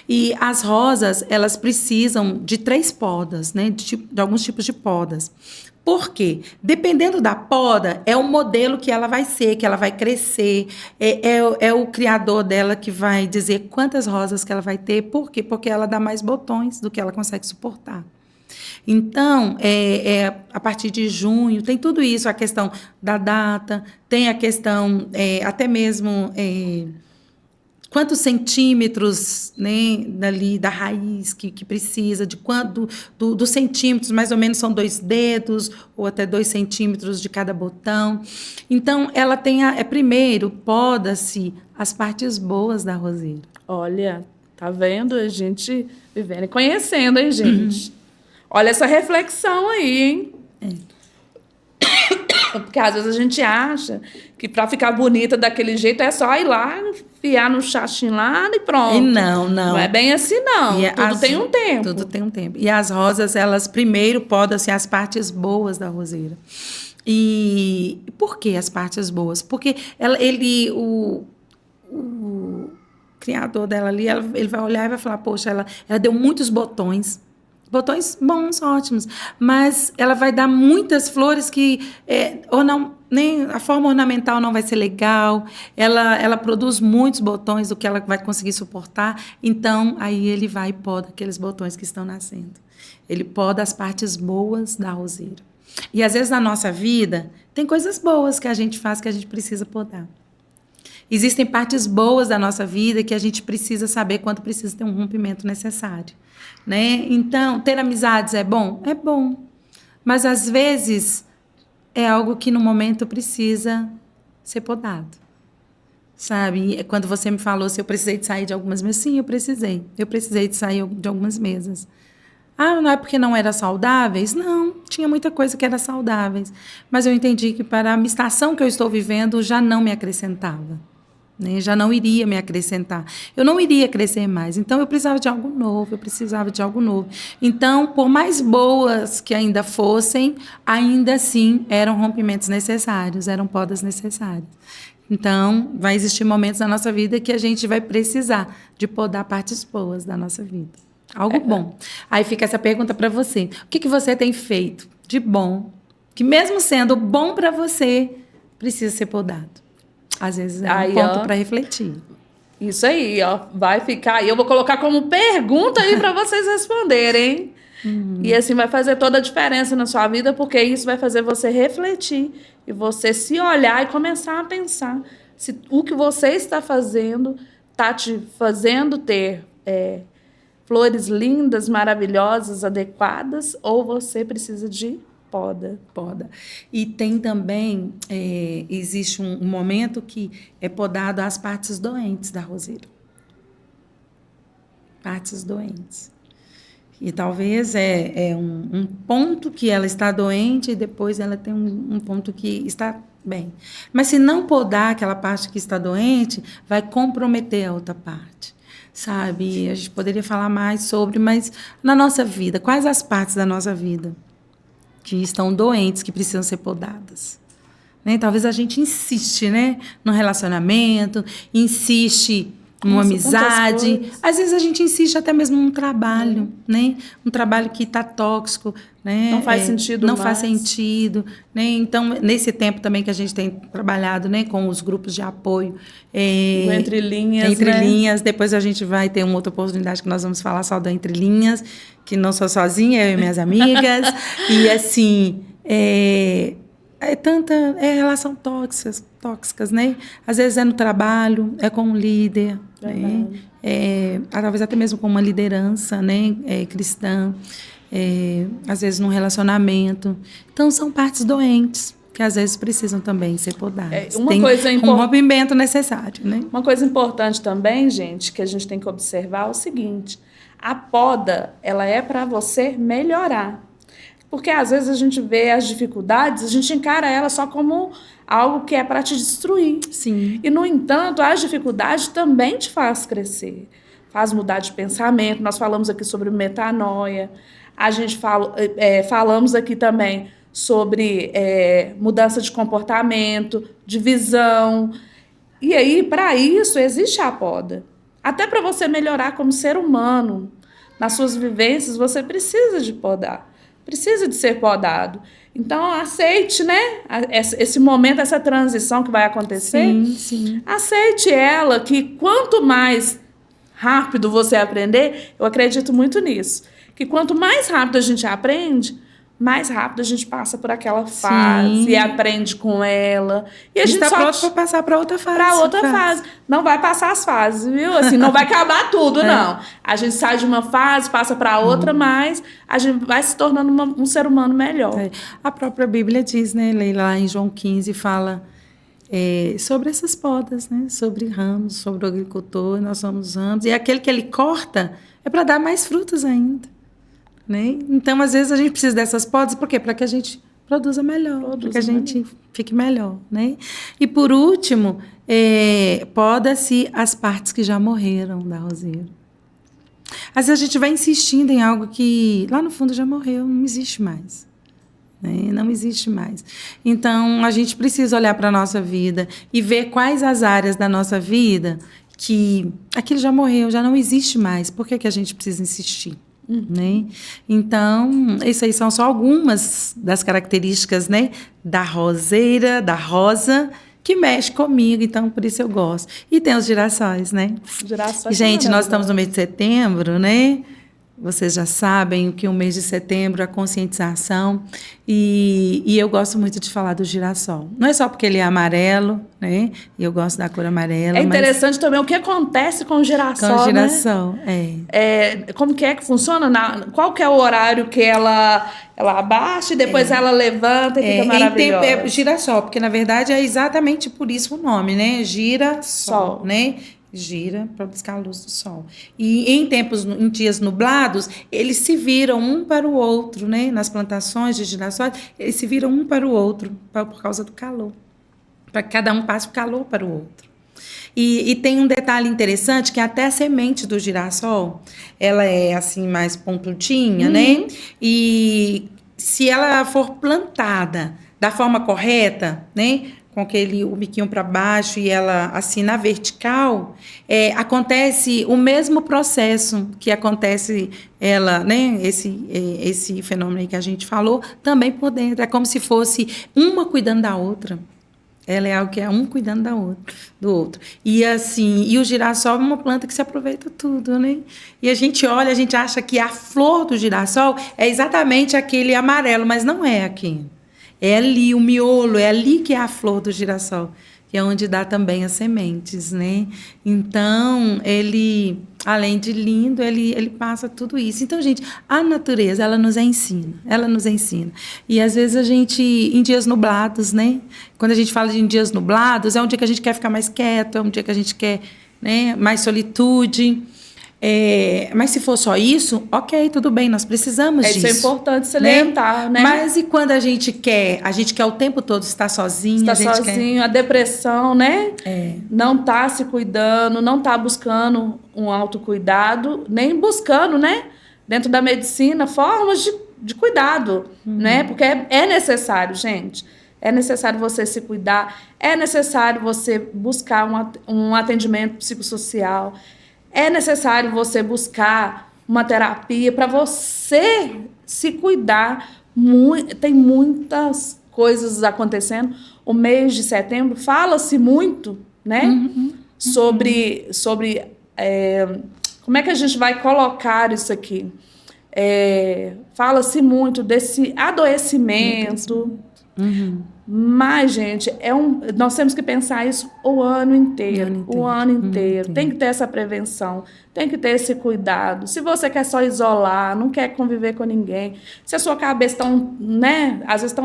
E as rosas, elas precisam de 3 podas, né? De alguns tipos de podas. Por quê? Dependendo da poda, é o modelo que ela vai ser, que ela vai crescer, é o criador dela que vai dizer quantas rosas que ela vai ter. Por quê? Porque ela dá mais botões do que ela consegue suportar. Então, a partir de junho, tem tudo isso, a questão da data, tem a questão até mesmo quantos centímetros, né, dali da raiz que precisa, de quanto dos centímetros, mais ou menos são 2 dedos ou até 2 centímetros de cada botão. Então, ela tem primeiro poda-se as partes boas da roseira. Olha, tá vendo? A gente vivendo e conhecendo, hein, gente? Olha essa reflexão aí, hein? Porque às vezes a gente acha que para ficar bonita daquele jeito é só ir lá, enfiar no chachim lá e pronto. E não. Não é bem assim, não. Tudo tem um tempo. Tudo tem um tempo. E as rosas, elas primeiro podam-se as partes boas da roseira. E por que as partes boas? Porque o criador dela ali, ele vai olhar e vai falar, poxa, ela deu muitos botões bons, ótimos, mas ela vai dar muitas flores que ou não, nem a forma ornamental não vai ser legal, ela produz muitos botões do que ela vai conseguir suportar, então aí ele vai e poda aqueles botões que estão nascendo. Ele poda as partes boas da roseira. E às vezes na nossa vida tem coisas boas que a gente faz que a gente precisa podar. Existem partes boas da nossa vida que a gente precisa saber quando precisa ter um rompimento necessário, né? Então, ter amizades é bom? É bom. Mas, às vezes, é algo que, no momento, precisa ser podado. Sabe? Quando você me falou se eu precisei de sair de algumas mesas, sim, eu precisei. Eu precisei de sair de algumas mesas. Ah, não é porque não eram saudáveis? Não, tinha muita coisa que era saudáveis. Mas eu entendi que para a estação que eu estou vivendo já não me acrescentava. Né? Já não iria me acrescentar. Eu não iria crescer mais. Então, eu precisava de algo novo, Então, por mais boas que ainda fossem, ainda assim eram rompimentos necessários, eram podas necessárias. Então, vai existir momentos na nossa vida que a gente vai precisar de podar partes boas da nossa vida. Algo bom. Aí fica essa pergunta para você. O que você tem feito de bom, que mesmo sendo bom para você, precisa ser podado? Às vezes é um ponto para refletir. Isso aí, ó. Vai ficar. E eu vou colocar como pergunta aí para vocês responderem. E assim vai fazer toda a diferença na sua vida, porque isso vai fazer você refletir e você se olhar e começar a pensar se o que você está fazendo está te fazendo ter flores lindas, maravilhosas, adequadas, ou você precisa de poda. E tem também, existe um momento que é podado as partes doentes da roseira. Partes doentes. E talvez um ponto que ela está doente e depois ela tem um ponto que está bem. Mas se não podar aquela parte que está doente, vai comprometer a outra parte. Sabe? A gente poderia falar mais sobre, mas na nossa vida, quais as partes da nossa vida que estão doentes, que precisam ser podadas? Né? Talvez a gente insiste, né, no relacionamento, insiste numa amizade. Às vezes a gente insiste até mesmo num trabalho, né? Um trabalho que está tóxico, né? Não faz sentido Não mais. faz sentido, né? Então, nesse tempo também que a gente tem trabalhado, né, com os grupos de apoio. Entre linhas, linhas. Depois a gente vai ter uma outra oportunidade que nós vamos falar só do Entre Linhas, que não sou sozinha, eu e minhas amigas. E, assim, tanta relação tóxicas, né? Às vezes é no trabalho, é com um líder, né? Talvez até mesmo com uma liderança, né, cristã, às vezes num relacionamento. Então, são partes doentes que às vezes precisam também ser podadas. Tem um rompimento necessário, né? Uma coisa importante também, gente, que a gente tem que observar é o seguinte: a poda, ela é para você melhorar. Porque às vezes a gente vê as dificuldades, a gente encara elas só como algo que é para te destruir. Sim. E, no entanto, as dificuldades também te faz crescer, faz mudar de pensamento. Nós falamos aqui sobre metanoia, a gente falamos aqui também sobre mudança de comportamento, de visão. E aí, para isso, existe a poda. Até para você melhorar como ser humano, nas suas vivências, você precisa de podar. Precisa de ser podado. Então, aceite, né? Esse momento, essa transição que vai acontecer. Sim. Aceite ela, que quanto mais rápido você aprender, eu acredito muito nisso, que quanto mais rápido a gente aprende, mais rápido a gente passa por aquela fase e aprende com ela. E a gente está só pronto para passar para outra fase. Para outra fase. Não vai passar as fases, viu? Assim, não vai acabar tudo, não. A gente sai de uma fase, passa para outra, mas a gente vai se tornando um ser humano melhor. A própria Bíblia diz, né, lá em João 15, fala sobre essas podas, né? Sobre ramos, sobre o agricultor, nós somos ramos. E aquele que ele corta é para dar mais frutos ainda. Né? Então, às vezes, a gente precisa dessas podas, por quê? Para que a gente produza melhor, para que a gente fique melhor. Né? E, por último, poda-se as partes que já morreram da roseira. Às vezes, a gente vai insistindo em algo que, lá no fundo, já morreu, não existe mais. Né? Não existe mais. Então, a gente precisa olhar para a nossa vida e ver quais as áreas da nossa vida que aquilo já morreu, já não existe mais. Por que a gente precisa insistir? Né? Então, isso aí são só algumas das características, né, da roseira, da rosa, que mexe comigo, então por isso eu gosto. E tem os girassóis, né? Girassóis. Gente, nós estamos no mês de setembro, né? Vocês já sabem que o mês de setembro é a conscientização e eu gosto muito de falar do girassol. Não é só porque ele é amarelo, né? E eu gosto da cor amarela. É interessante também o que acontece com o girassol, com o girassol, né? Como que funciona? Qual que é o horário que ela abaixa e depois ela levanta e fica maravilhosa? É girassol, porque na verdade é exatamente por isso o nome, né? Girassol, né? Gira para buscar a luz do sol. E em dias nublados, eles se viram um para o outro, né? Nas plantações de girassóis, eles se viram um para o outro por causa do calor. Para que cada um passe o calor para o outro. E tem um detalhe interessante, que até a semente do girassol, ela é assim mais pontudinha, né? E se ela for plantada da forma correta, né? Com o biquinho para baixo e ela assim na vertical, acontece o mesmo processo que acontece ela, né? Esse fenômeno aí que a gente falou, também por dentro. É como se fosse uma cuidando da outra. Ela é algo que é um cuidando do outro. E assim, o girassol é uma planta que se aproveita tudo, né? E a gente olha, a gente acha que a flor do girassol é exatamente aquele amarelo, mas não é aqui. É ali o miolo, é ali que é a flor do girassol, que é onde dá também as sementes, né? Então, ele, além de lindo, ele passa tudo isso. Então, gente, a natureza, ela nos ensina. E, às vezes, a gente, em dias nublados, né? Quando a gente fala de dias nublados, é um dia que a gente quer ficar mais quieto, é um dia que a gente quer, né, mais solitude. Mas se for só isso, ok, tudo bem, nós precisamos disso. Isso é importante salientar, né? Mas e quando a gente quer o tempo todo estar sozinho? A depressão, né? Não tá se cuidando, não tá buscando um autocuidado, nem buscando, né? Dentro da medicina, formas de cuidado, né? Porque é necessário, gente. É necessário você se cuidar, é necessário você buscar um atendimento psicossocial. É necessário você buscar uma terapia para você se cuidar. Tem muitas coisas acontecendo. O mês de setembro fala-se muito, né? Sobre como é que a gente vai colocar isso aqui? Fala-se muito desse adoecimento. Mas, gente, nós temos que pensar isso o ano inteiro. Tem que ter essa prevenção, tem que ter esse cuidado. Se você quer só isolar, não quer conviver com ninguém, se a sua cabeça está, né, às vezes está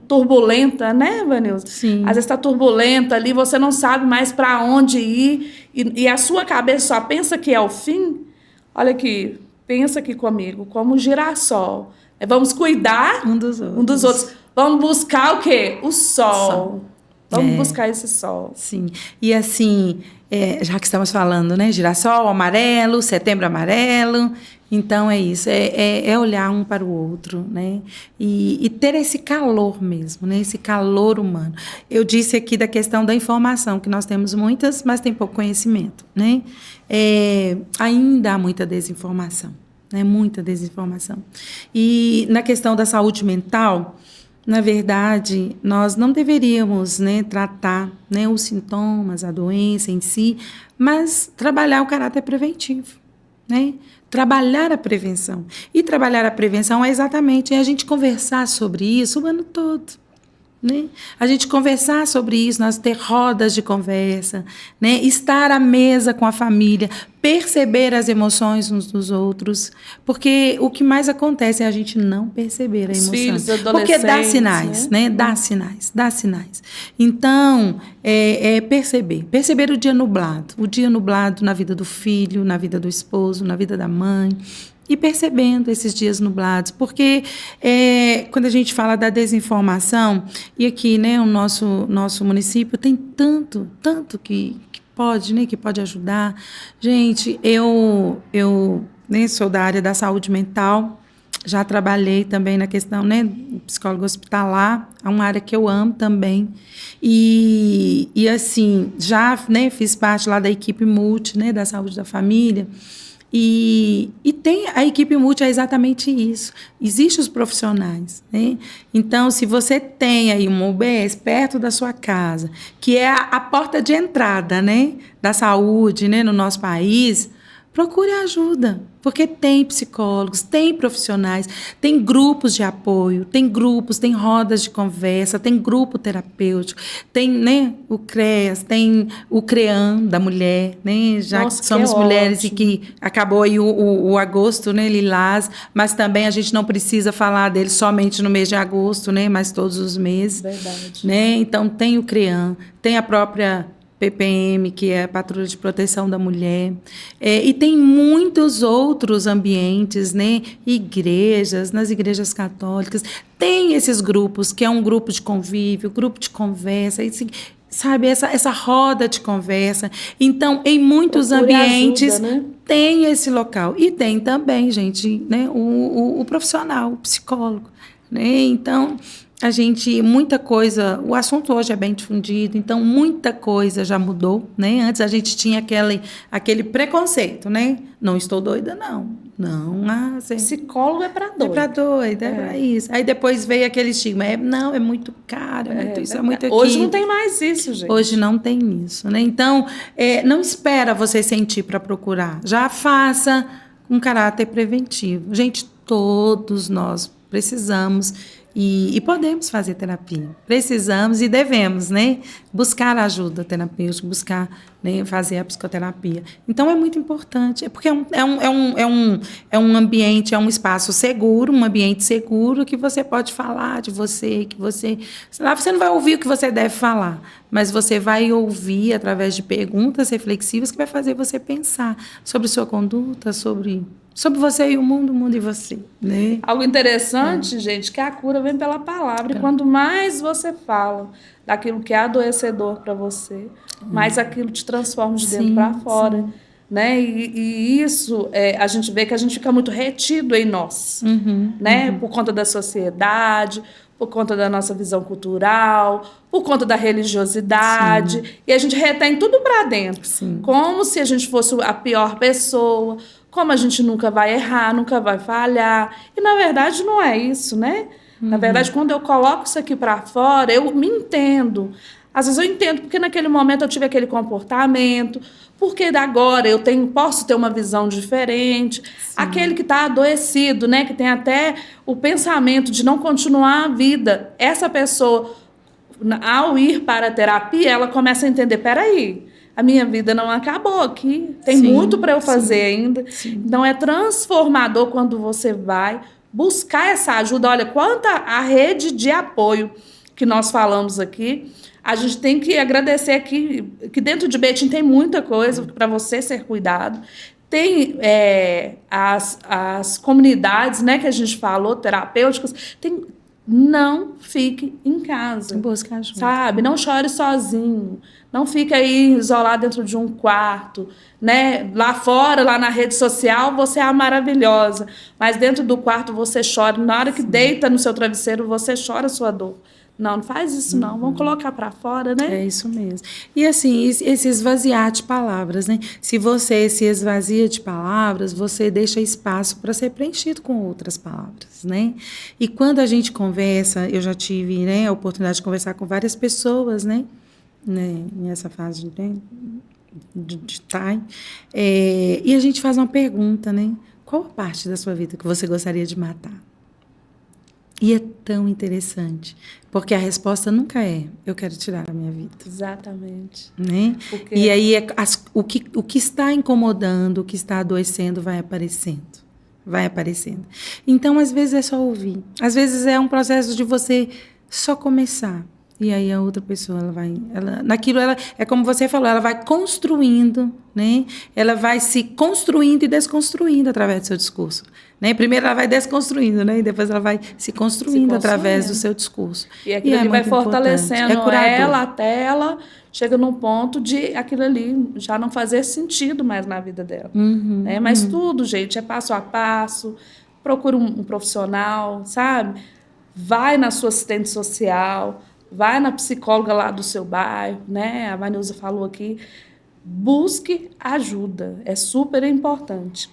turbulenta, né, Vanilza? Sim. Às vezes está turbulenta ali, você não sabe mais para onde ir e a sua cabeça só pensa que é o fim. Olha aqui, pensa aqui comigo, como girassol. Vamos cuidar um dos outros. Vamos buscar o quê? O sol. Vamos buscar esse sol. Sim. E assim, já que estamos falando, né? Girassol amarelo, setembro amarelo. Então, é isso. É olhar um para o outro, né? E ter esse calor mesmo, né? Esse calor humano. Eu disse aqui da questão da informação, que nós temos muitas, mas tem pouco conhecimento, né? Ainda há muita desinformação, né? Muita desinformação. E na questão da saúde mental, na verdade, nós não deveríamos, né, tratar, né, os sintomas, a doença em si, mas trabalhar o caráter preventivo, né? Trabalhar a prevenção. E trabalhar a prevenção é exatamente a gente conversar sobre isso o ano todo. Né? A gente conversar sobre isso, nós ter rodas de conversa, né? Estar à mesa com a família, perceber as emoções uns dos outros, porque o que mais acontece é a gente não perceber a emoção. Filhos, porque dá sinais, né? Dá sinais. Então, perceber o dia nublado na vida do filho, na vida do esposo, na vida da mãe. E percebendo esses dias nublados, porque quando a gente fala da desinformação, e aqui, né, o nosso município tem tanto que pode, né, que pode ajudar. Gente, eu né, sou da área da saúde mental, já trabalhei também na questão, né, psicólogo hospitalar, é uma área que eu amo também. E assim, já, né, fiz parte lá da equipe multi, né, da saúde da família. E tem a equipe multi é exatamente isso. Existem os profissionais, né? Então, se você tem aí uma UBS perto da sua casa, que é a porta de entrada, né, da saúde, né, no nosso país, procure ajuda, porque tem psicólogos, tem profissionais, tem grupos de apoio, tem rodas de conversa, tem grupo terapêutico, tem, né, o CREAS, tem o CREAM da mulher, né, já que somos mulheres ótimo. E que acabou aí o agosto, né, lilás, mas também a gente não precisa falar dele somente no mês de agosto, né, mas todos os meses. Verdade. Né? Então tem o CREAM, tem a própria PPM, que é a Patrulha de Proteção da Mulher, e tem muitos outros ambientes, né? Igrejas, nas igrejas católicas, tem esses grupos, que é um grupo de convívio, grupo de conversa, sabe, essa roda de conversa. Então, em muitos ambientes, ajuda, né? Tem esse local. E tem também, gente, né? O profissional, o psicólogo. Né? Então, muita coisa, o assunto hoje é bem difundido, então muita coisa já mudou, né? Antes a gente tinha aquele preconceito, né? Não estou doida, não. Psicólogo é para doida. É para doida, é para isso. Aí depois veio aquele estigma, é muito caro, isso, é muito aquilo. Hoje não tem mais isso, gente. Hoje não tem isso, né? Então, não espera você sentir para procurar. Já faça um caráter preventivo. Gente, todos nós precisamos e podemos fazer terapia. Precisamos e devemos, né? Buscar ajuda terapêutica, buscar, né, fazer a psicoterapia. Então, é muito importante, porque é um ambiente, é um espaço seguro, um ambiente seguro que você pode falar de você, lá você não vai ouvir o que você deve falar, mas você vai ouvir através de perguntas reflexivas que vai fazer você pensar sobre sua conduta, sobre você e o mundo e você. Né? Algo interessante, gente, que a cura vem pela palavra. E quanto mais você fala daquilo que é adoecedor para você, mais aquilo te transforma de dentro para fora. Sim. Né? E isso, a gente vê que a gente fica muito retido em nós. Né? Por conta da sociedade, por conta da nossa visão cultural, por conta da religiosidade. Sim. E a gente retém tudo para dentro. Sim. Como se a gente fosse a pior pessoa, como a gente nunca vai errar, nunca vai falhar. E, na verdade, não é isso, né? Na verdade, quando eu coloco isso aqui para fora, eu me entendo. Às vezes eu entendo porque naquele momento eu tive aquele comportamento, porque agora eu posso ter uma visão diferente. Sim. Aquele que está adoecido, né? Que tem até o pensamento de não continuar a vida. Essa pessoa, ao ir para a terapia, ela começa a entender, peraí, a minha vida não acabou aqui, tem muito para eu fazer ainda. Sim. Então, é transformador quando você vai buscar essa ajuda. Olha, quanta a rede de apoio que nós falamos aqui, a gente tem que agradecer aqui, que dentro de Betim tem muita coisa para você ser cuidado. Tem as comunidades, né, que a gente falou, terapêuticas, não fique em casa. Busca ajuda. Sabe? Não chore sozinho. Não fique aí isolado dentro de um quarto. Né? Lá fora, lá na rede social, você é a maravilhosa. Mas dentro do quarto você chora. Na hora que deita no seu travesseiro, você chora a sua dor. Não faz isso não. Vamos colocar para fora, né? É isso mesmo. E assim, esse esvaziar de palavras, né? Se você se esvazia de palavras, você deixa espaço para ser preenchido com outras palavras, né? E quando a gente conversa, eu já tive, né, a oportunidade de conversar com várias pessoas, né? Nessa fase, né? tá? E a gente faz uma pergunta, né? Qual a parte da sua vida que você gostaria de matar? E é tão interessante, porque a resposta nunca é, eu quero tirar a minha vida. Exatamente. Né? Porque... E aí o que está incomodando, o que está adoecendo vai aparecendo. Vai aparecendo. Então, às vezes é só ouvir. Às vezes é um processo de você só começar. E aí a outra pessoa, ela é como você falou, ela vai construindo, né? Ela vai se construindo e desconstruindo através do seu discurso. Né? Primeiro ela vai desconstruindo, né? E depois ela vai se construindo através do seu discurso. E aquilo ali vai fortalecendo ela até ela chega num ponto de aquilo ali já não fazer sentido mais na vida dela. Né? Mas tudo, gente, é passo a passo. Procura um profissional, sabe? Vai na sua assistente social, vai na psicóloga lá do seu bairro, né? A Vanilza falou aqui. Busque ajuda, é super importante.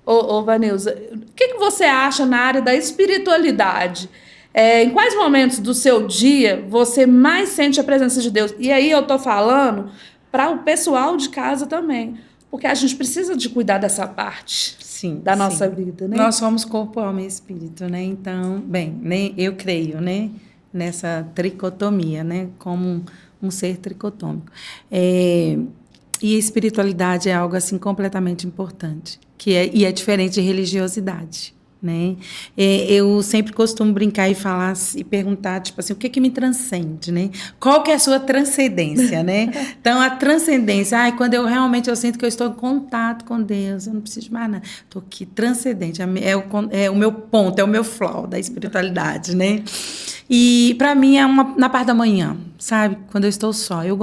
Ô Vanilza, o que você acha na área da espiritualidade? Em quais momentos do seu dia você mais sente a presença de Deus? E aí eu estou falando para o pessoal de casa também, porque a gente precisa de cuidar dessa parte da nossa vida, né? Nós somos corpo, alma e espírito, né? Então, bem, né? Eu creio, né? Nessa tricotomia, né? Como um ser tricotômico. E a espiritualidade é algo assim completamente importante, e é diferente de religiosidade, né? Eu sempre costumo brincar e falar e perguntar, tipo assim, o que me transcende, né? Qual que é a sua transcendência, né? Então, a transcendência, quando eu sinto que eu estou em contato com Deus, eu não preciso de mais nada, estou aqui transcendente, é o meu ponto, é o meu flow da espiritualidade, né? E para mim é na parte da manhã, sabe? Quando eu estou só, eu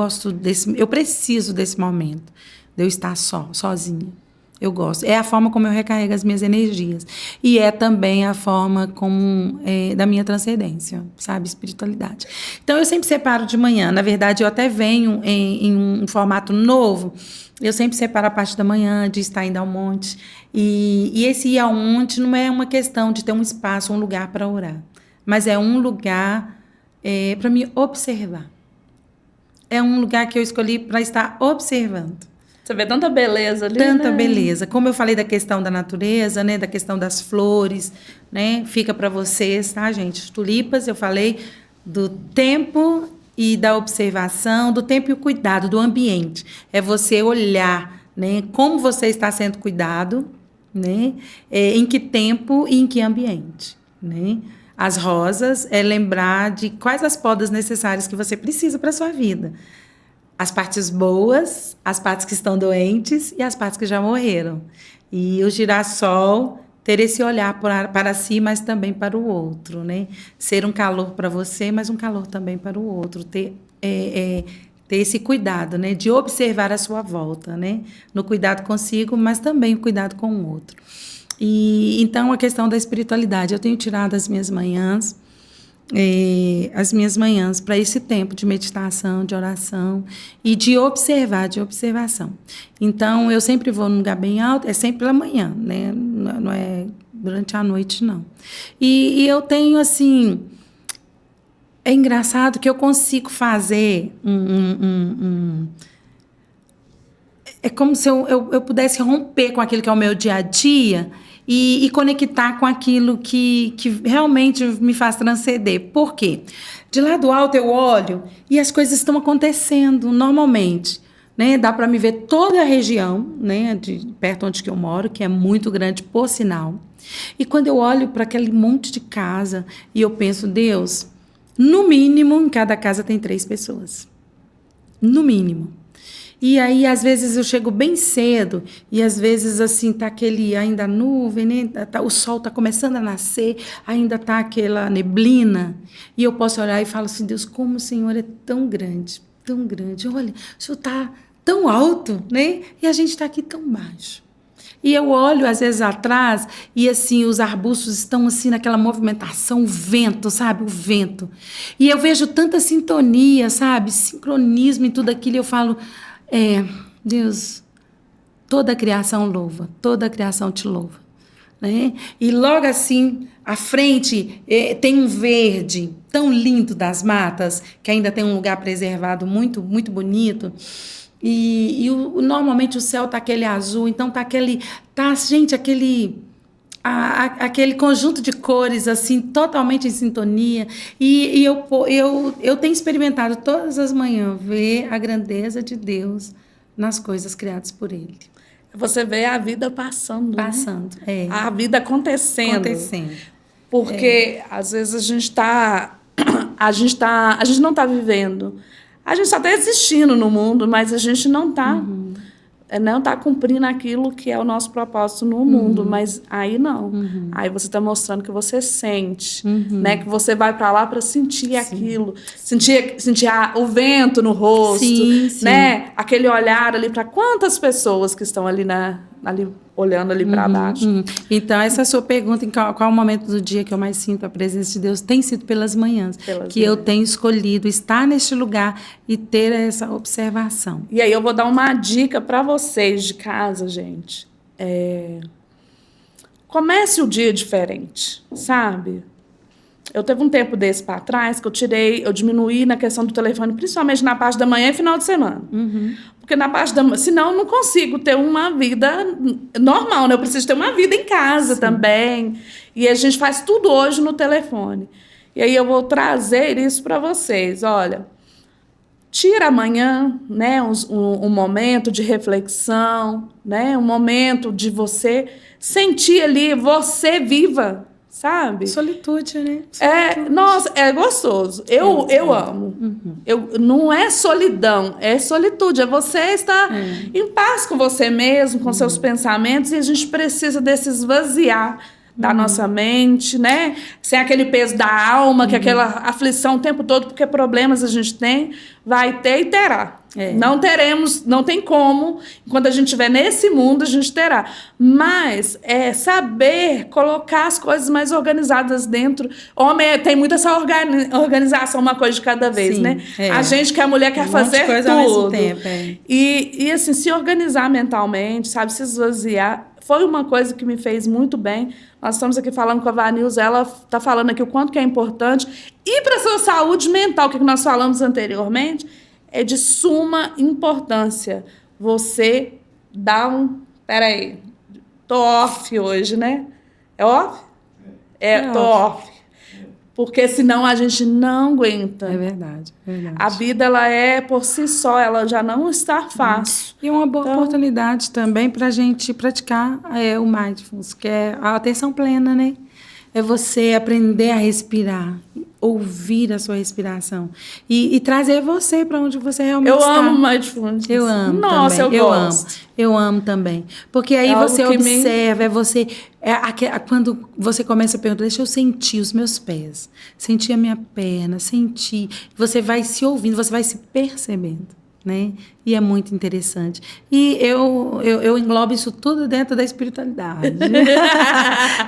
preciso desse momento, de eu estar sozinha. Eu gosto. É a forma como eu recarrego as minhas energias. E é também a forma como da minha transcendência, sabe? Espiritualidade. Então, eu sempre separo de manhã. Na verdade, eu até venho em um formato novo. Eu sempre separo a parte da manhã, de estar indo ao monte. E esse ir ao monte não é uma questão de ter um espaço, um lugar para orar. Mas é um lugar para me observar. É um lugar que eu escolhi para estar observando. Você vê tanta beleza ali, Tanta beleza. Como eu falei da questão da natureza, né? Da questão das flores, né? Fica para vocês, tá, gente? Tulipas, eu falei do tempo e da observação, do tempo e o cuidado, do ambiente. É você olhar, né? Como você está sendo cuidado, né? Em que tempo e em que ambiente, né? As rosas é lembrar de quais as podas necessárias que você precisa para a sua vida. As partes boas, as partes que estão doentes e as partes que já morreram. E o girassol, ter esse olhar para si, mas também para o outro, né? Ser um calor para você, mas um calor também para o outro. Ter esse cuidado, né? De observar a sua volta, né? No cuidado consigo, mas também o cuidado com o outro. E então, a questão da espiritualidade. Eu tenho tirado as minhas manhãs para esse tempo de meditação, de oração e de observação. Então, eu sempre vou num lugar bem alto, é sempre pela manhã, né? Não é durante a noite, não. E eu tenho, assim... É engraçado que eu consigo fazer é como se eu pudesse romper com aquilo que é o meu dia a dia e conectar com aquilo que realmente me faz transcender. Por quê? De lá do alto eu olho e as coisas estão acontecendo normalmente. Né? Dá para me ver toda a região, né? De perto onde que eu moro, que é muito grande, por sinal. E quando eu olho para aquele monte de casa e eu penso, Deus, no mínimo, em cada casa tem 3 pessoas. No mínimo. E aí, às vezes, eu chego bem cedo e, às vezes, assim, tá aquele ainda nuvem, né? O sol tá começando a nascer, ainda tá aquela neblina. E eu posso olhar e falo assim, Deus, como o Senhor é tão grande, tão grande. Olha, o Senhor tá tão alto, né? E a gente tá aqui tão baixo. E eu olho, às vezes, atrás e, assim, os arbustos estão, assim, naquela movimentação, o vento, sabe? O vento. E eu vejo tanta sintonia, sabe? Sincronismo em tudo aquilo. E eu falo... Deus, toda a criação louva, toda a criação te louva. Né? E logo assim, à frente, tem um verde tão lindo das matas, que ainda tem um lugar preservado muito, muito bonito. Normalmente o céu tá aquele azul, então tá aquele, gente, aquele conjunto de cores assim totalmente em sintonia, e eu tenho experimentado todas as manhãs ver a grandeza de Deus nas coisas criadas por Ele. Você vê a vida passando, Passando, né? A vida acontecendo. Porque às vezes a gente não está vivendo. A gente só está existindo no mundo, mas a gente não está cumprindo aquilo que é o nosso propósito no mundo. Mas aí não. Aí você está mostrando que você sente, né? Que você vai para lá para sentir aquilo. Sentir o vento no rosto, né? Aquele olhar ali para quantas pessoas que estão ali olhando ali para baixo. Então, essa sua pergunta, em qual o momento do dia que eu mais sinto a presença de Deus, tem sido pelas manhãs. Eu tenho escolhido estar neste lugar e ter essa observação. E aí eu vou dar uma dica para vocês de casa, gente. Comece o dia diferente, sabe? Eu teve um tempo desse para trás que eu diminuí na questão do telefone, principalmente na parte da manhã e final de semana. Porque na parte da manhã, senão eu não consigo ter uma vida normal, né? Eu preciso ter uma vida em casa também. E a gente faz tudo hoje no telefone. E aí eu vou trazer isso para vocês. Olha, tira amanhã, né, um momento de reflexão, né? Um momento de você sentir ali, você viva. Sabe? Solitude, né? Nossa, é gostoso. Eu amo. Não é solidão, é solitude. É você estar em paz com você mesmo, com seus pensamentos, e a gente precisa desse esvaziar da nossa mente, né? Sem aquele peso da alma, que é aquela aflição o tempo todo, porque problemas a gente tem, vai ter e terá. Não tem como, quando a gente estiver nesse mundo, a gente terá. Mas é saber colocar as coisas mais organizadas dentro. Homem tem muita essa organização, uma coisa de cada vez, né? A gente que é mulher quer fazer tudo. Ao mesmo tempo, E assim, se organizar mentalmente, sabe? Se esvaziar. Foi uma coisa que me fez muito bem. Nós estamos aqui falando com a Vanilza, ela está falando aqui o quanto que é importante. E para a sua saúde mental, que nós falamos anteriormente, é de suma importância. Você dá Peraí, tô off hoje, né? É off? Tô off. Porque senão a gente não aguenta. É verdade. A vida, ela é por si só, ela já não está fácil. E uma boa oportunidade também para a gente praticar o mindfulness, que é a atenção plena, né? É você aprender a respirar, ouvir a sua respiração e trazer você para onde você realmente está. Eu amo mindfulness. Eu amo. Nossa, também. eu gosto. Eu amo também. Porque aí você observa, quando você começa a perguntar, deixa eu sentir os meus pés, sentir a minha perna, sentir. Você vai se ouvindo, você vai se percebendo. Né? E é muito interessante. E eu englobo isso tudo dentro da espiritualidade.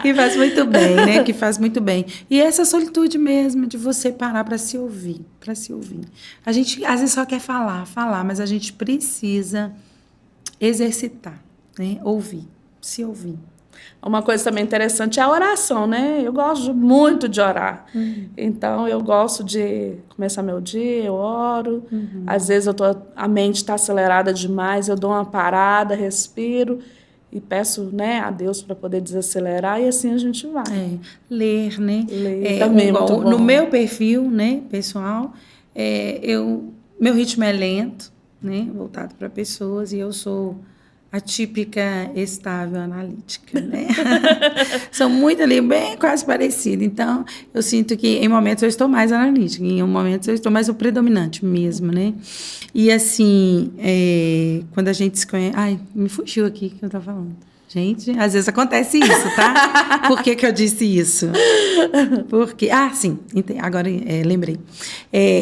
Que faz muito bem, né? Que faz muito bem. E essa solitude mesmo, de você parar para se ouvir, A gente, às vezes, só quer falar, mas a gente precisa exercitar, né? Se ouvir. Uma coisa também interessante é a oração, né? Eu gosto muito de orar. Então, eu gosto de começar meu dia, eu oro. Às vezes, a mente está acelerada demais, eu dou uma parada, respiro e peço, né, a Deus para poder desacelerar, e assim a gente vai. Ler, né? Ler também é muito bom. No meu perfil, né, pessoal, meu ritmo é lento, né, voltado para pessoas, e eu sou a típica estável analítica, né? São muito ali, bem quase parecidas. Então, eu sinto que em momentos eu estou mais analítica, em momentos eu estou mais o predominante mesmo, né? E assim, quando a gente se conhece... Ai, me fugiu aqui o que eu estava falando. Gente, às vezes acontece isso, tá? Por que eu disse isso? Porque... sim, agora lembrei.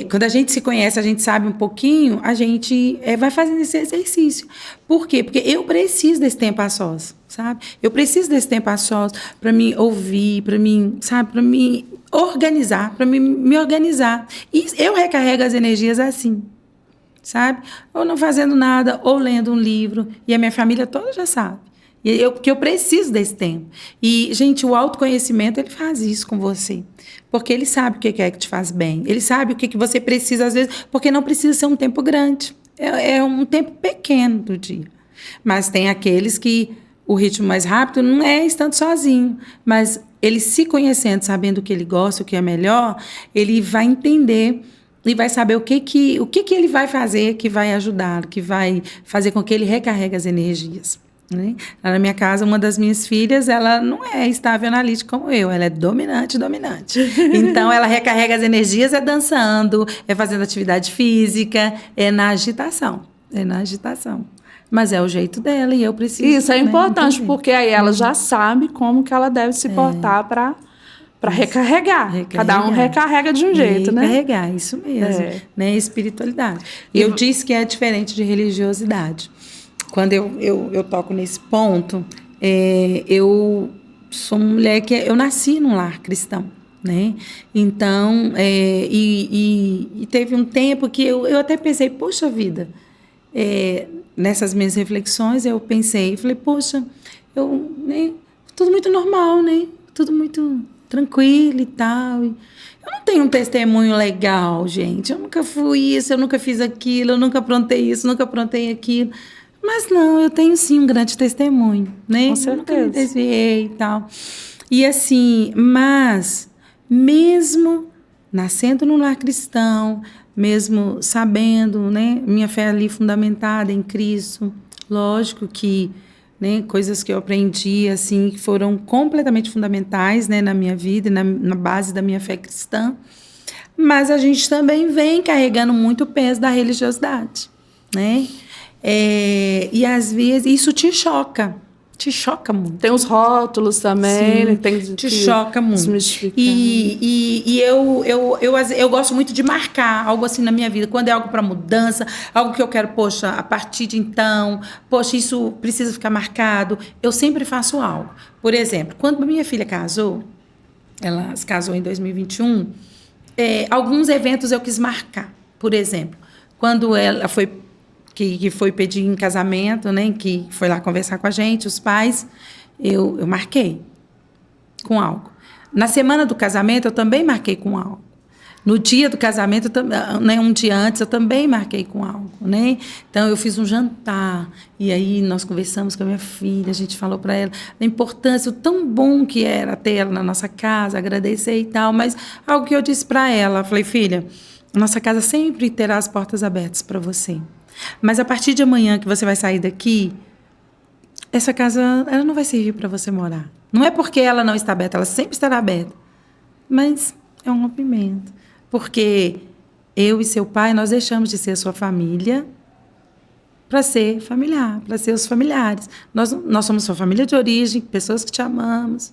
Quando a gente se conhece, a gente sabe um pouquinho, a gente vai fazendo esse exercício. Por quê? Porque eu preciso desse tempo a sós, sabe? Eu preciso desse tempo a sós para me ouvir, para mim, sabe? Para me organizar, para me organizar. E eu recarrego as energias assim, sabe? Ou não fazendo nada, ou lendo um livro. E a minha família toda já sabe. Porque eu preciso desse tempo. E, gente, o autoconhecimento, ele faz isso com você. Porque ele sabe o que é que te faz bem. Ele sabe o que você precisa, às vezes, porque não precisa ser um tempo grande. é um tempo pequeno do dia. Mas tem aqueles que o ritmo mais rápido não é estando sozinho, mas ele se conhecendo, sabendo o que ele gosta, o que é melhor, ele vai entender e vai saber o que ele vai fazer que vai ajudar, que vai fazer com que ele recarregue as energias. Né? Lá na minha casa, uma das minhas filhas, ela não é estável analítica como eu, ela é dominante. Então, ela recarrega as energias dançando, fazendo atividade física, na agitação. Mas é o jeito dela e eu preciso... Isso é importante, entender. Porque aí ela já sabe como que ela deve se portar para recarregar. Cada um recarrega de um jeito, né? Recarregar, isso mesmo. Né? Espiritualidade. Eu disse que é diferente de religiosidade. Quando eu toco nesse ponto, eu sou uma mulher que... Eu nasci num lar cristão, né? Então, e teve um tempo que eu até pensei, poxa vida... nessas minhas reflexões, eu pensei, falei, poxa, tudo muito normal, né? Tudo muito tranquilo e tal. Eu não tenho um testemunho legal, gente. Eu nunca fui isso, eu nunca fiz aquilo, eu nunca aprontei isso, nunca aprontei aquilo. Mas não, eu tenho sim um grande testemunho, né? Com certeza. Eu nunca me desviei e tal. E assim, mas mesmo nascendo num lar cristão, mesmo sabendo, né, minha fé ali fundamentada em Cristo, lógico que, né, coisas que eu aprendi assim que foram completamente fundamentais, né, na minha vida, na base da minha fé cristã, mas a gente também vem carregando muito o peso da religiosidade, né? E às vezes isso te choca muito. Tem os rótulos também, sim, tem te choca muito. E eu gosto muito de marcar algo assim na minha vida, quando é algo para mudança, algo que eu quero, poxa, a partir de então, poxa, isso precisa ficar marcado. Eu sempre faço algo. Por exemplo, quando minha filha casou, ela se casou em 2021, alguns eventos eu quis marcar. Por exemplo, quando ela foi que foi pedir em casamento, né, que foi lá conversar com a gente, os pais, eu marquei com algo. Na semana do casamento, eu também marquei com algo. No dia do casamento, né, um dia antes, eu também marquei com algo, né? Então, eu fiz um jantar, e aí nós conversamos com a minha filha, a gente falou para ela a importância, o tão bom que era ter ela na nossa casa, agradecer e tal, mas algo que eu disse para ela, falei, filha, nossa casa sempre terá as portas abertas para você. Mas a partir de amanhã que você vai sair daqui, essa casa ela não vai servir para você morar. Não é porque ela não está aberta, ela sempre estará aberta. Mas é um rompimento. Porque eu e seu pai, nós deixamos de ser a sua família para ser familiar, para ser os familiares. Nós somos sua família de origem, pessoas que te amamos.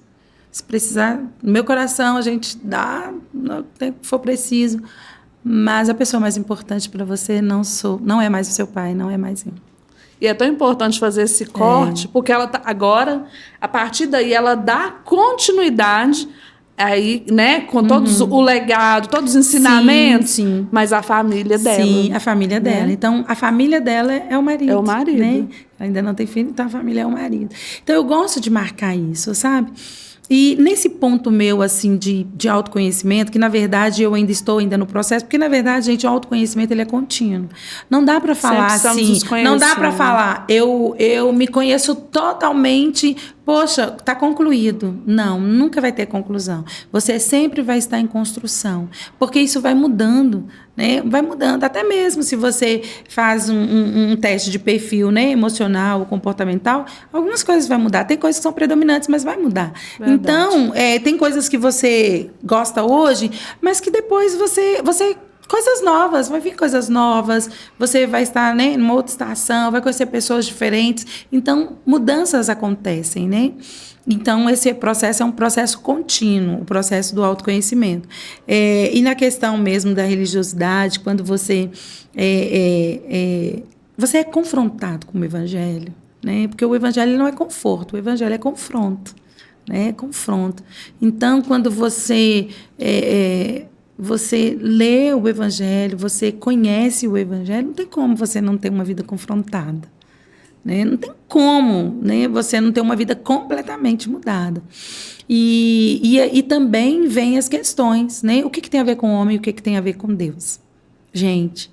Se precisar, no meu coração, a gente dá no tempo que for preciso. Mas a pessoa mais importante para você não é mais o seu pai, não é mais eu. E é tão importante fazer esse corte, porque ela agora, a partir daí, ela dá continuidade aí, né, com todos o legado, todos os ensinamentos, sim. Mas a família dela. Sim, a família dela. Então, a família dela é o marido. É o marido. Né? Ela ainda não tem filho, então a família é o marido. Então, eu gosto de marcar isso, sabe? E nesse ponto meu, assim, de autoconhecimento, que, na verdade, eu estou no processo, porque, na verdade, gente, o autoconhecimento, ele é contínuo. Não dá para falar assim, não dá para falar, eu me conheço totalmente, poxa, está concluído. Não, nunca vai ter conclusão. Você sempre vai estar em construção, porque isso vai mudando, né? Vai mudando, até mesmo se você faz um teste de perfil, né, emocional ou comportamental, algumas coisas vão mudar. Tem coisas que são predominantes, mas vai mudar. Verdade. Então, tem coisas que você gosta hoje, mas que depois você coisas novas, vai vir coisas novas, você vai estar, né, numa outra estação, vai conhecer pessoas diferentes. Então, mudanças acontecem, né? Então, esse processo é um processo contínuo, o processo do autoconhecimento. E na questão mesmo da religiosidade, quando você é confrontado com o evangelho, né? Porque o evangelho não é conforto, o evangelho é confronto, né? Confronto. Então, quando você lê o evangelho, você conhece o evangelho, não tem como você não ter uma vida confrontada. Né? Não tem como, né, você não ter uma vida completamente mudada. E também vem as questões, né? O que tem a ver com o homem e o que tem a ver com Deus? Gente,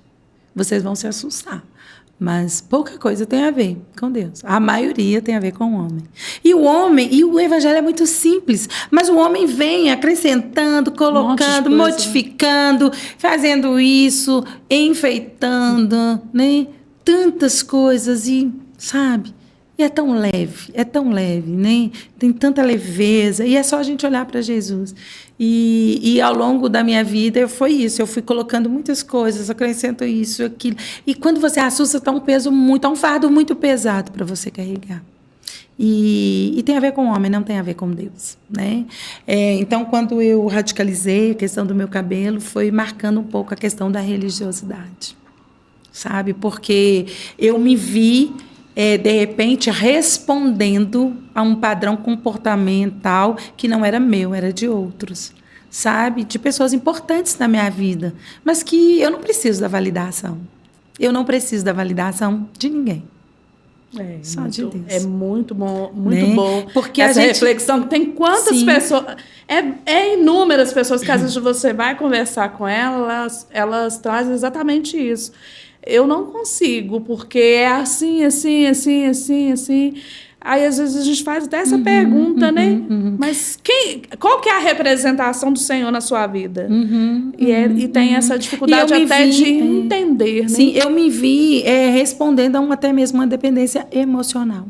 vocês vão se assustar. Mas pouca coisa tem a ver com Deus. A maioria tem a ver com o homem. E o evangelho é muito simples, mas o homem vem acrescentando, colocando, modificando, fazendo isso, enfeitando, né? Tantas coisas e, sabe? E é tão leve, né? Tem tanta leveza. E é só a gente olhar para Jesus. E ao longo da minha vida foi isso. Eu fui colocando muitas coisas, acrescento isso, aquilo. E quando você assusta, está um fardo muito pesado para você carregar. E tem a ver com o homem, não tem a ver com Deus, né? Então, quando eu radicalizei a questão do meu cabelo, foi marcando um pouco a questão da religiosidade, sabe? Porque eu me vi de repente, respondendo a um padrão comportamental que não era meu, era de outros, sabe? De pessoas importantes na minha vida, mas que eu não preciso da validação. Eu não preciso da validação de ninguém. Só de Deus. É muito bom, muito bom. Porque essa reflexão que tem quantas pessoas... É inúmeras pessoas que às vezes você vai conversar com elas, elas trazem exatamente isso. Eu não consigo, porque é assim. Aí, às vezes, a gente faz até essa pergunta, né? Mas qual que é a representação do Senhor na sua vida? E tem essa dificuldade até de entender, né? Sim, eu me vi respondendo até mesmo uma dependência emocional.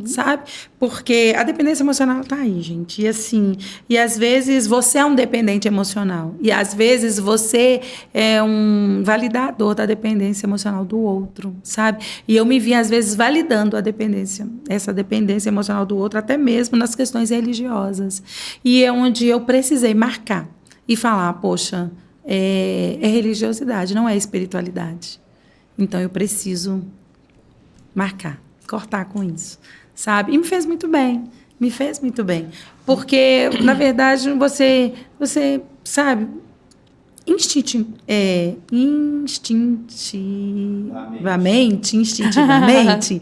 Sabe? Porque a dependência emocional está aí, gente. E assim, e às vezes você é um dependente emocional. E às vezes você é um validador da dependência emocional do outro, sabe? E eu me vi, às vezes, validando essa dependência emocional do outro, até mesmo nas questões religiosas. E é onde eu precisei marcar e falar, poxa, é religiosidade, não é espiritualidade. Então eu preciso marcar. Cortar com isso, sabe? E me fez muito bem. Porque, na verdade, você sabe, instintivamente,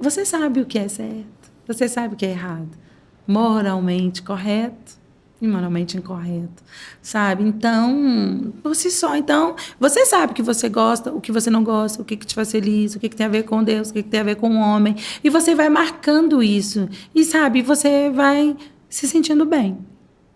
você sabe o que é certo, você sabe o que é errado, moralmente correto e moralmente incorreto, sabe? Então, por si só, você sabe o que você gosta, o que você não gosta, o que te faz feliz, o que tem a ver com Deus, o que tem a ver com o homem, e você vai marcando isso, e sabe, você vai se sentindo bem.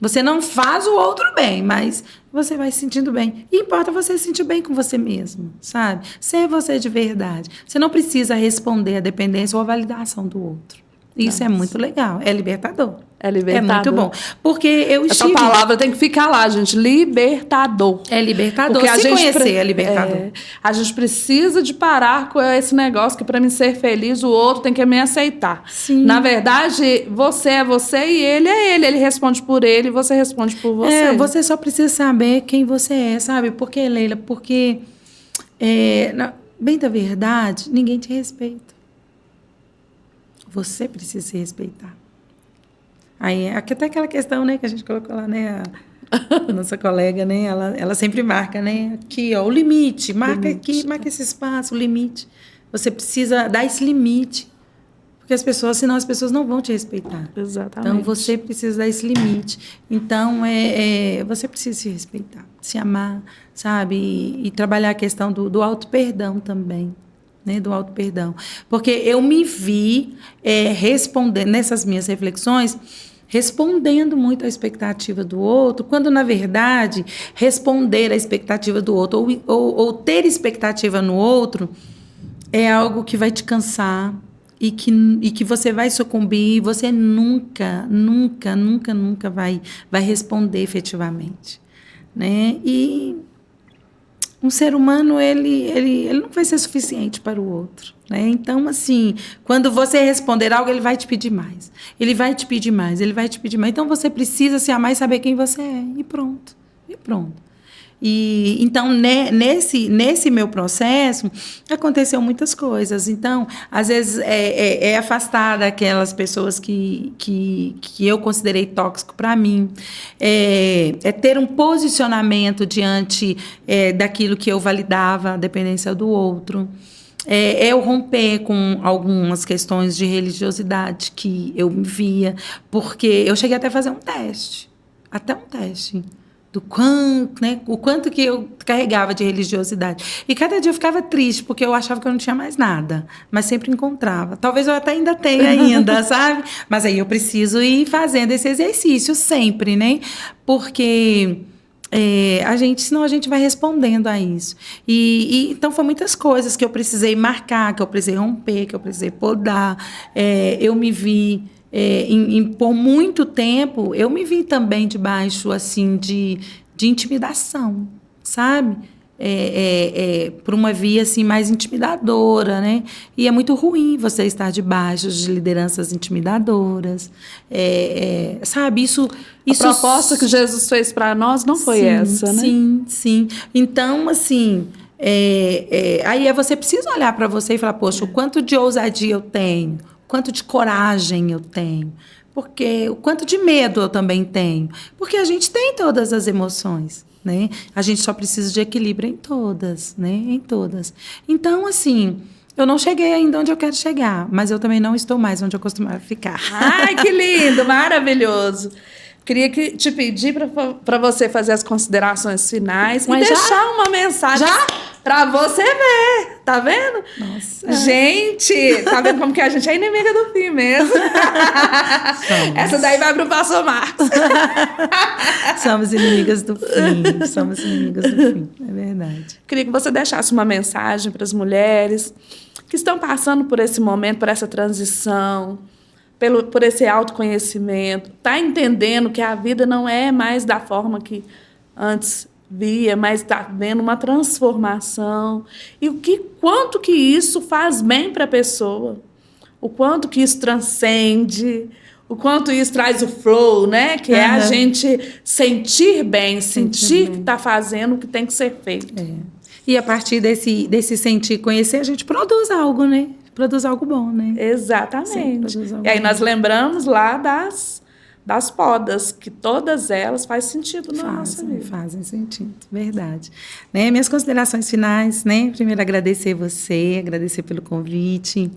Você não faz o outro bem, mas você vai se sentindo bem. E importa você se sentir bem com você mesmo, sabe? Ser você de verdade. Você não precisa responder à dependência ou à validação do outro. Isso é muito legal, é libertador. É libertador. É muito bom. Porque eu Essa palavra tem que ficar lá, gente. Libertador. É libertador. Porque se conhecer é libertador. A gente precisa de parar com esse negócio que para mim ser feliz, o outro tem que me aceitar. Sim. Na verdade, você é você e ele é ele. Ele responde por ele e você responde por você. Você só precisa saber quem você é, sabe? Por que, Leila? Porque, bem da verdade, ninguém te respeita. Você precisa se respeitar. Aí, aqui até aquela questão, né, que a gente colocou lá, né, a nossa colega, né, ela sempre marca, né, aqui, ó, o limite, marca aqui, marca esse espaço, o limite. Você precisa dar esse limite, porque senão as pessoas não vão te respeitar. Exatamente. Então, você precisa dar esse limite. Então, você precisa se respeitar, se amar, sabe, e trabalhar a questão do auto-perdão também. Né, do auto-perdão. Porque eu me vi respondendo, nessas minhas reflexões, respondendo muito à expectativa do outro, quando, na verdade, responder à expectativa do outro ou ter expectativa no outro é algo que vai te cansar e que você vai sucumbir e você nunca vai responder efetivamente. Né? E um ser humano, ele não vai ser suficiente para o outro. Né? Então, assim, quando você responder algo, ele vai te pedir mais. Ele vai te pedir mais. Então, você precisa se amar e saber quem você é. E pronto. E, então, nesse meu processo, aconteceu muitas coisas. Então, às vezes, afastar daquelas pessoas que eu considerei tóxico para mim. É ter um posicionamento diante daquilo que eu validava, a dependência do outro. Eu romper com algumas questões de religiosidade que eu me via, porque eu cheguei até a fazer um teste. Até um teste. do quanto, né, o quanto que eu carregava de religiosidade. E cada dia eu ficava triste, porque eu achava que eu não tinha mais nada, mas sempre encontrava. Talvez eu até ainda tenha ainda, sabe? Mas aí eu preciso ir fazendo esse exercício sempre, né? Porque senão a gente vai respondendo a isso. Então, foi muitas coisas que eu precisei marcar, que eu precisei romper, que eu precisei podar. Eu me vi... por muito tempo, eu me vi também debaixo assim, de intimidação, sabe? Por uma via assim, mais intimidadora, né? E é muito ruim você estar debaixo de lideranças intimidadoras. Sabe? Isso, a proposta que Jesus fez para nós não foi essa, né? Sim. Então, assim... aí você precisa olhar para você e falar, poxa, o quanto de ousadia eu tenho, quanto de coragem eu tenho, porque o quanto de medo eu também tenho, porque a gente tem todas as emoções, né? A gente só precisa de equilíbrio em todas, né? Em todas. Então, assim, eu não cheguei ainda onde eu quero chegar, mas eu também não estou mais onde eu costumava ficar. Ai, que lindo, maravilhoso. Queria te pedir para você fazer as considerações finais e deixar uma mensagem para você ver. Tá vendo? Nossa. Gente, tá vendo como que a gente é inimiga do fim mesmo? Essa daí vai pro Pastor Marcos. Somos inimigas do fim. Somos inimigas do fim. É verdade. Queria que você deixasse uma mensagem para as mulheres que estão passando por esse momento, por essa transição, por esse autoconhecimento, tá entendendo que a vida não é mais da forma que antes via, mas está vendo uma transformação. E quanto que isso faz bem para a pessoa, o quanto que isso transcende, o quanto isso traz o flow, né? Que é a gente sentir bem, sentir que está fazendo o que tem que ser feito. E a partir desse sentir, conhecer, a gente produz algo, né? Produz algo bom, né? Exatamente. E aí nós lembramos lá das podas, que todas elas fazem sentido na nossa vida. Fazem sentido, verdade. Né? Minhas considerações finais, né? Primeiro, agradecer você, agradecer pelo convite,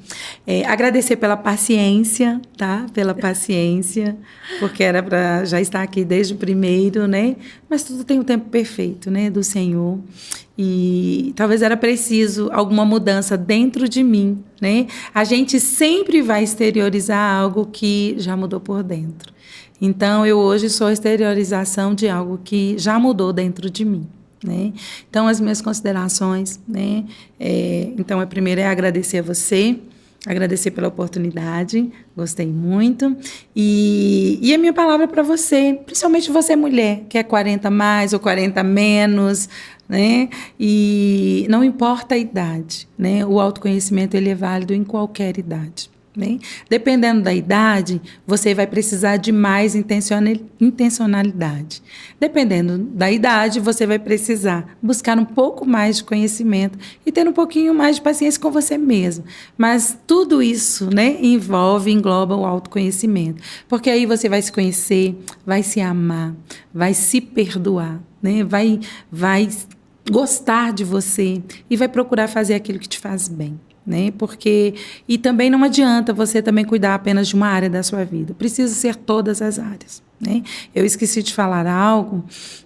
agradecer pela paciência, tá? Pela paciência, porque era para já estar aqui desde o primeiro, né? Mas tudo tem o tempo perfeito, né? Do Senhor. E talvez era preciso alguma mudança dentro de mim, né? A gente sempre vai exteriorizar algo que já mudou por dentro. Então, eu hoje sou a exteriorização de algo que já mudou dentro de mim, né? Então, as minhas considerações, né? Então, a primeira é agradecer a você, agradecer pela oportunidade, gostei muito. E a minha palavra para você, principalmente você mulher, que é 40 mais ou 40 menos, né? E não importa a idade, né? O autoconhecimento ele é válido em qualquer idade. Né? Dependendo da idade, você vai precisar de mais intencionalidade. Dependendo da idade, você vai precisar buscar um pouco mais de conhecimento e ter um pouquinho mais de paciência com você mesmo. Mas tudo isso, né, engloba o autoconhecimento. Porque aí você vai se conhecer, vai se amar, vai se perdoar, né? Vai gostar de você e vai procurar fazer aquilo que te faz bem. Né? E também não adianta você também cuidar apenas de uma área da sua vida. Precisa ser todas as áreas. Né? Eu esqueci de falar algo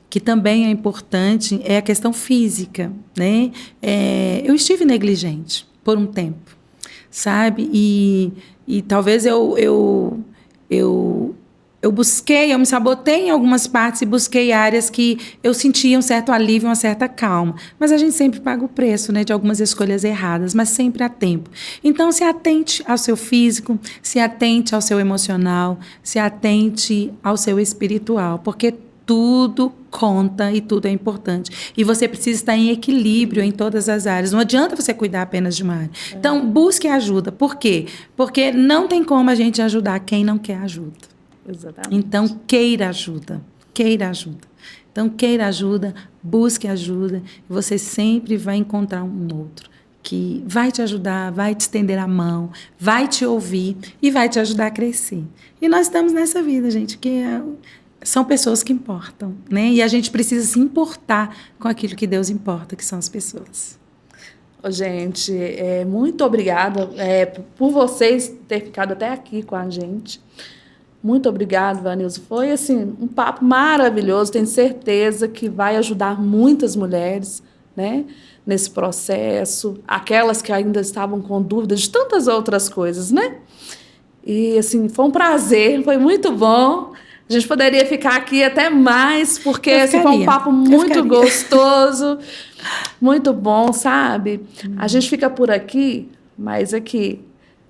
que também é importante, é a questão física. Né? Eu estive negligente por um tempo, sabe? E talvez eu busquei, eu me sabotei em algumas partes e busquei áreas que eu sentia um certo alívio, uma certa calma. Mas a gente sempre paga o preço, né, de algumas escolhas erradas, mas sempre há tempo. Então, se atente ao seu físico, se atente ao seu emocional, se atente ao seu espiritual, porque tudo conta e tudo é importante. E você precisa estar em equilíbrio em todas as áreas. Não adianta você cuidar apenas de uma área. Então, busque ajuda. Por quê? Porque não tem como a gente ajudar quem não quer ajuda. Exatamente. Então, queira ajuda. Então, queira ajuda, busque ajuda. Você sempre vai encontrar um outro que vai te ajudar, vai te estender a mão, vai te ouvir e vai te ajudar a crescer. E nós estamos nessa vida, gente, que são pessoas que importam, né? E a gente precisa se importar com aquilo que Deus importa, que são as pessoas. Gente, muito obrigada por vocês terem ficado até aqui com a gente. Muito obrigada, Vanilza. Foi, assim, um papo maravilhoso. Tenho certeza que vai ajudar muitas mulheres, né, nesse processo. Aquelas que ainda estavam com dúvidas de tantas outras coisas, né? E, assim, foi um prazer, foi muito bom. A gente poderia ficar aqui até mais, porque assim, foi um papo muito gostoso, muito bom, sabe? A gente fica por aqui, mas aqui,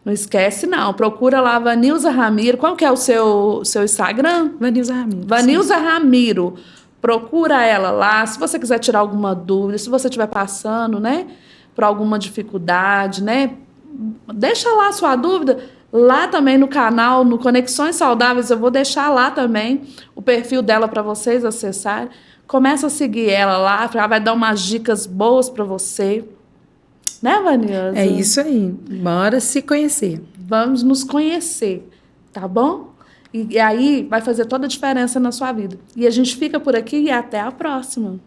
não esquece não, procura lá Vanilza Ramiro. Qual que é o seu Instagram? Vanilza Ramiro. Vanilza Ramiro. Procura ela lá, se você quiser tirar alguma dúvida, se você estiver passando, né, por alguma dificuldade, né, deixa lá a sua dúvida. Lá também no canal, no Conexões Saudáveis, eu vou deixar lá também o perfil dela para vocês acessarem. Começa a seguir ela lá, ela vai dar umas dicas boas para você. Né, Vanilza? É isso aí. Bora se conhecer. Vamos nos conhecer, tá bom? E aí vai fazer toda a diferença na sua vida. E a gente fica por aqui e até a próxima.